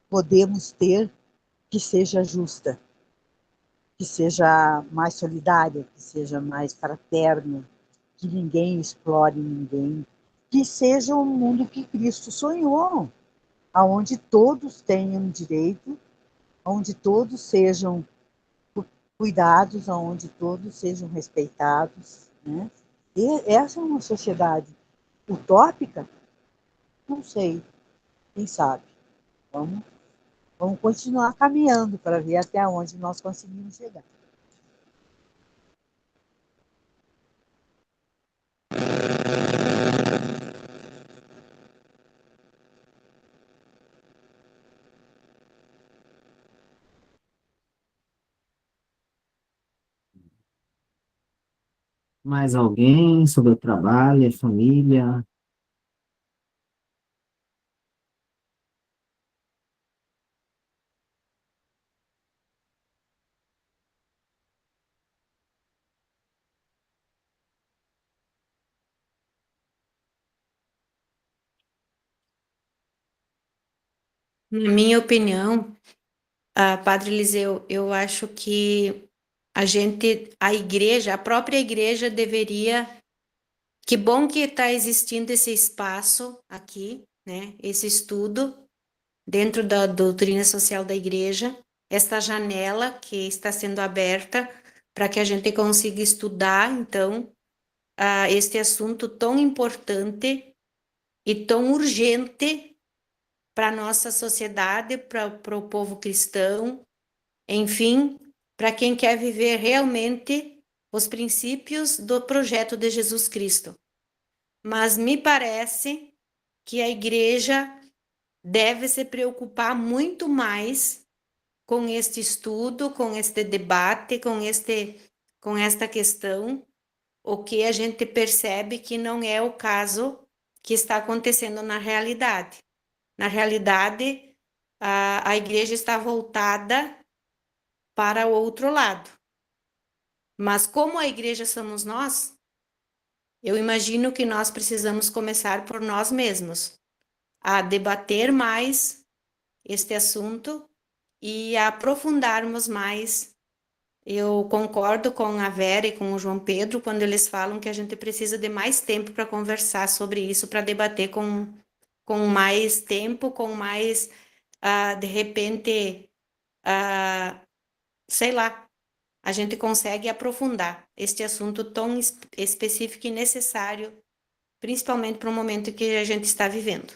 Speaker 3: podemos ter que seja justa, que seja mais solidária, que seja mais fraterna, que ninguém explore ninguém, que seja o mundo que Cristo sonhou, aonde todos tenham direito, onde todos sejam cuidados, onde todos sejam respeitados, né? E essa é uma sociedade utópica? Não sei, quem sabe. Vamos continuar caminhando para ver até onde nós conseguimos chegar.
Speaker 1: Mais alguém sobre o trabalho, a família?
Speaker 7: Na minha opinião, Padre Eliseu, eu acho que a própria igreja deveria. Que bom que está existindo esse espaço aqui, né? Esse estudo dentro da doutrina social da igreja, esta janela que está sendo aberta para que a gente consiga estudar, então, este assunto tão importante e tão urgente para a nossa sociedade, para o povo cristão, enfim, para quem quer viver realmente os princípios do projeto de Jesus Cristo. Mas me parece que a igreja deve se preocupar muito mais com este estudo, com este debate, com esta questão, o que a gente percebe que não é o caso que está acontecendo na realidade. Na realidade, a igreja está voltada para o outro lado. Mas como a igreja somos nós, eu imagino que nós precisamos começar por nós mesmos, a debater mais este assunto e a aprofundarmos mais. Eu concordo com a Vera e com o João Pedro quando eles falam que a gente precisa de mais tempo para conversar sobre isso, para debater com mais tempo, com mais, de repente, sei lá, a gente consegue aprofundar este assunto tão específico e necessário, principalmente para o momento que a gente está vivendo.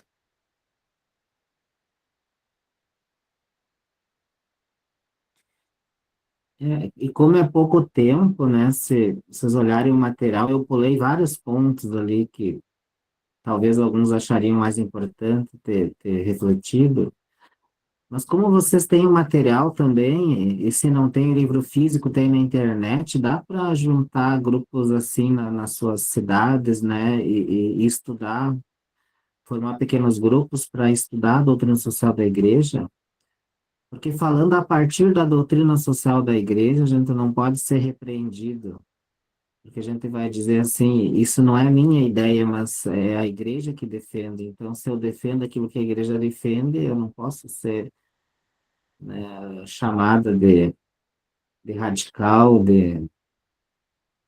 Speaker 1: E como é pouco tempo, né? Se vocês olharem o material, eu pulei vários pontos ali que talvez alguns achariam mais importante ter refletido. Mas como vocês têm o material também, e se não tem livro físico, tem na internet, dá para juntar grupos assim nas suas cidades, né? E estudar, formar pequenos grupos para estudar a doutrina social da igreja. Porque falando a partir da doutrina social da igreja, a gente não pode ser repreendido. Porque a gente vai dizer assim, isso não é a minha ideia, mas é a igreja que defende. Então, se eu defendo aquilo que a igreja defende, eu não posso ser, né, chamada de radical, de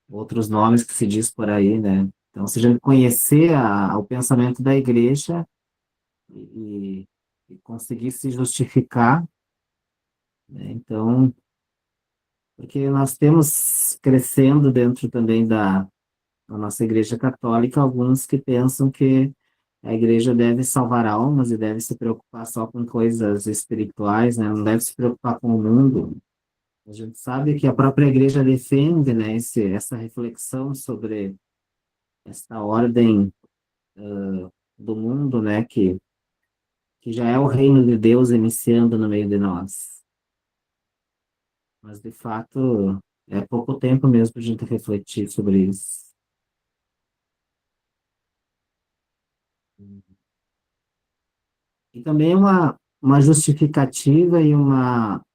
Speaker 1: outros nomes que se diz por aí, né? Então, se a gente conhecer o pensamento da igreja e, e conseguir se justificar, né? Então, porque nós temos crescendo dentro também da nossa Igreja Católica, alguns que pensam que a igreja deve salvar almas e deve se preocupar só com coisas espirituais, né? Não deve se preocupar com o mundo. A gente sabe que a própria igreja defende, né, essa reflexão sobre esta ordem do mundo, né, que já é o reino de Deus iniciando no meio de nós. Mas, de fato, é pouco tempo mesmo para a gente refletir sobre isso. E também uma justificativa e uma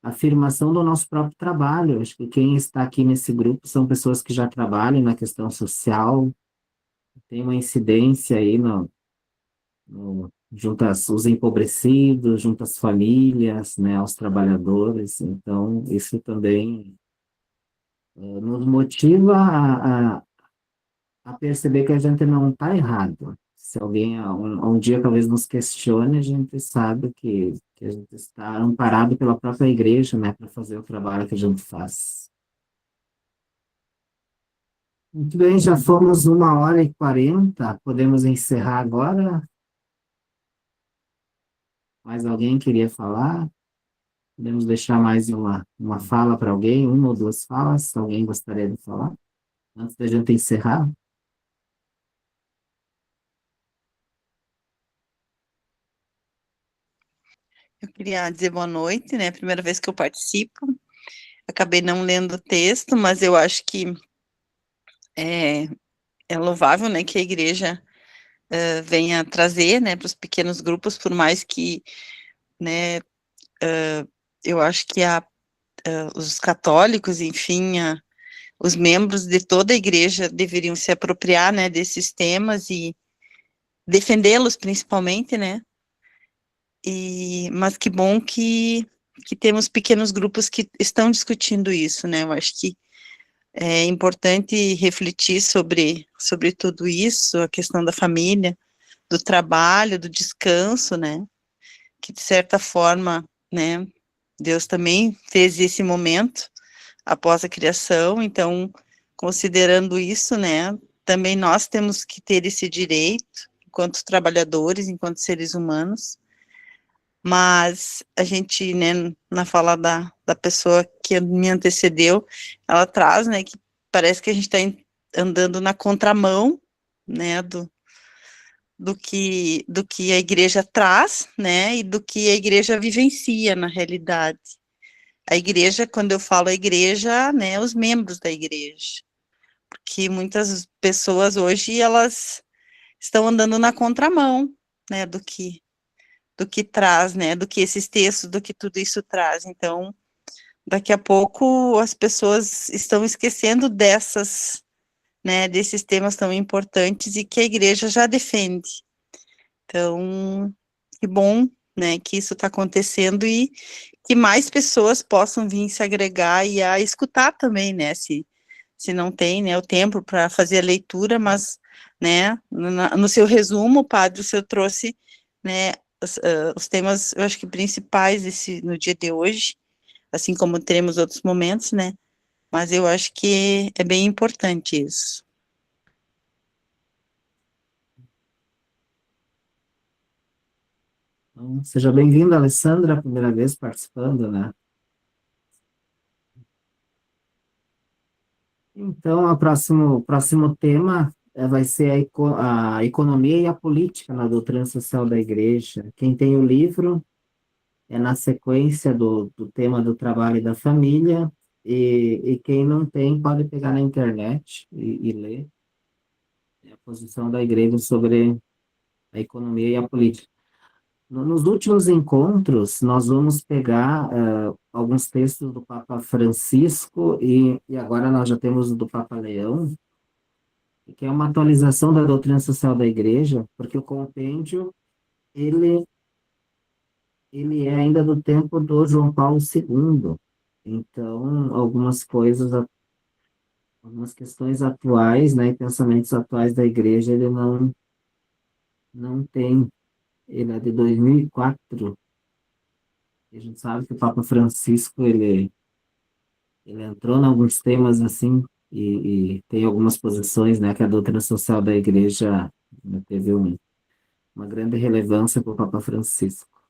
Speaker 1: afirmação do nosso próprio trabalho. Acho que quem está aqui nesse grupo são pessoas que já trabalham na questão social, tem uma incidência aí junto aos empobrecidos, junto às famílias, né, aos trabalhadores. Então, isso também nos motiva a perceber que a gente não está errado. Se alguém um dia talvez nos questione, a gente sabe que a gente está amparado pela própria igreja, né, para fazer o trabalho que a gente faz. Muito bem, já fomos 1h40, podemos encerrar agora? Mais alguém queria falar? Podemos deixar mais uma fala para alguém, uma ou duas falas, se alguém gostaria de falar, antes da gente encerrar?
Speaker 8: Eu queria dizer boa noite, né? Primeira vez que eu participo. Acabei não lendo o texto, mas eu acho que é louvável, né, que a igreja venha trazer, né, para os pequenos grupos, por mais que, né, eu acho que os católicos, enfim, os membros de toda a igreja deveriam se apropriar, né, desses temas e defendê-los principalmente, né, mas que bom que temos pequenos grupos que estão discutindo isso, né, eu acho que é importante refletir sobre tudo isso, a questão da família, do trabalho, do descanso, né, que de certa forma, né, Deus também fez esse momento após a criação, então, considerando isso, né, também nós temos que ter esse direito, enquanto trabalhadores, enquanto seres humanos, mas a gente, né, na fala da pessoa que me antecedeu, ela traz, né, que parece que a gente está andando na contramão, né, do que a igreja traz, né, e do que a igreja vivencia na realidade. A igreja, quando eu falo a igreja, né, os membros da igreja, porque muitas pessoas hoje, elas estão andando na contramão, né, do que traz, né, do que esses textos, do que tudo isso traz. Então, daqui a pouco as pessoas estão esquecendo né, desses temas tão importantes e que a igreja já defende. Então, que bom, né, que isso está acontecendo e que mais pessoas possam vir se agregar e a escutar também, né, se não tem, né, o tempo para fazer a leitura, mas, né, no seu resumo, padre, o senhor trouxe, né, os temas, eu acho que principais no dia de hoje, assim como teremos outros momentos, né, mas eu acho que é bem importante isso.
Speaker 1: Então, seja bem-vinda, Alessandra, primeira vez participando, né? Então, o próximo tema vai ser a economia e a política na doutrina social da igreja. Quem tem o livro é na sequência do tema do trabalho e da família, e quem não tem pode pegar na internet e ler a posição da igreja sobre a economia e a política. Nos últimos encontros, nós vamos pegar alguns textos do Papa Francisco e agora nós já temos o do Papa Leão, que é uma atualização da doutrina social da igreja, porque o compêndio, ele, ele é ainda do tempo do João Paulo II. Então, algumas questões atuais, né, e pensamentos atuais da igreja, ele não tem. Ele é de 2004. A gente sabe que o Papa Francisco, ele ele entrou em alguns temas assim, e tem algumas posições, né, que a doutrina social da igreja, né, teve uma grande relevância para o Papa Francisco.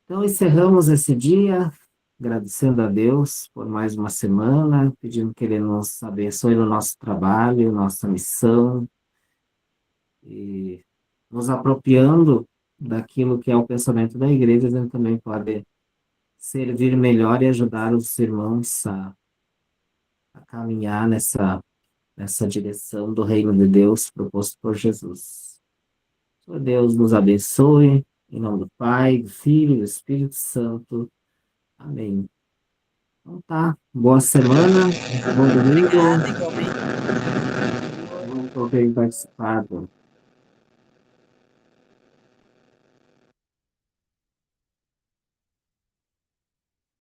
Speaker 1: Então, encerramos esse dia, agradecendo a Deus por mais uma semana, pedindo que Ele nos abençoe no nosso trabalho, nossa missão, e nos apropriando daquilo que é o pensamento da igreja, a gente também pode servir melhor e ajudar os irmãos a caminhar nessa direção do reino de Deus proposto por Jesus. Que Deus nos abençoe, em nome do Pai, do Filho e do Espírito Santo. Amém. Então tá, boa semana, bom domingo.
Speaker 8: Obrigada, igualmente.
Speaker 1: Muito bem participado.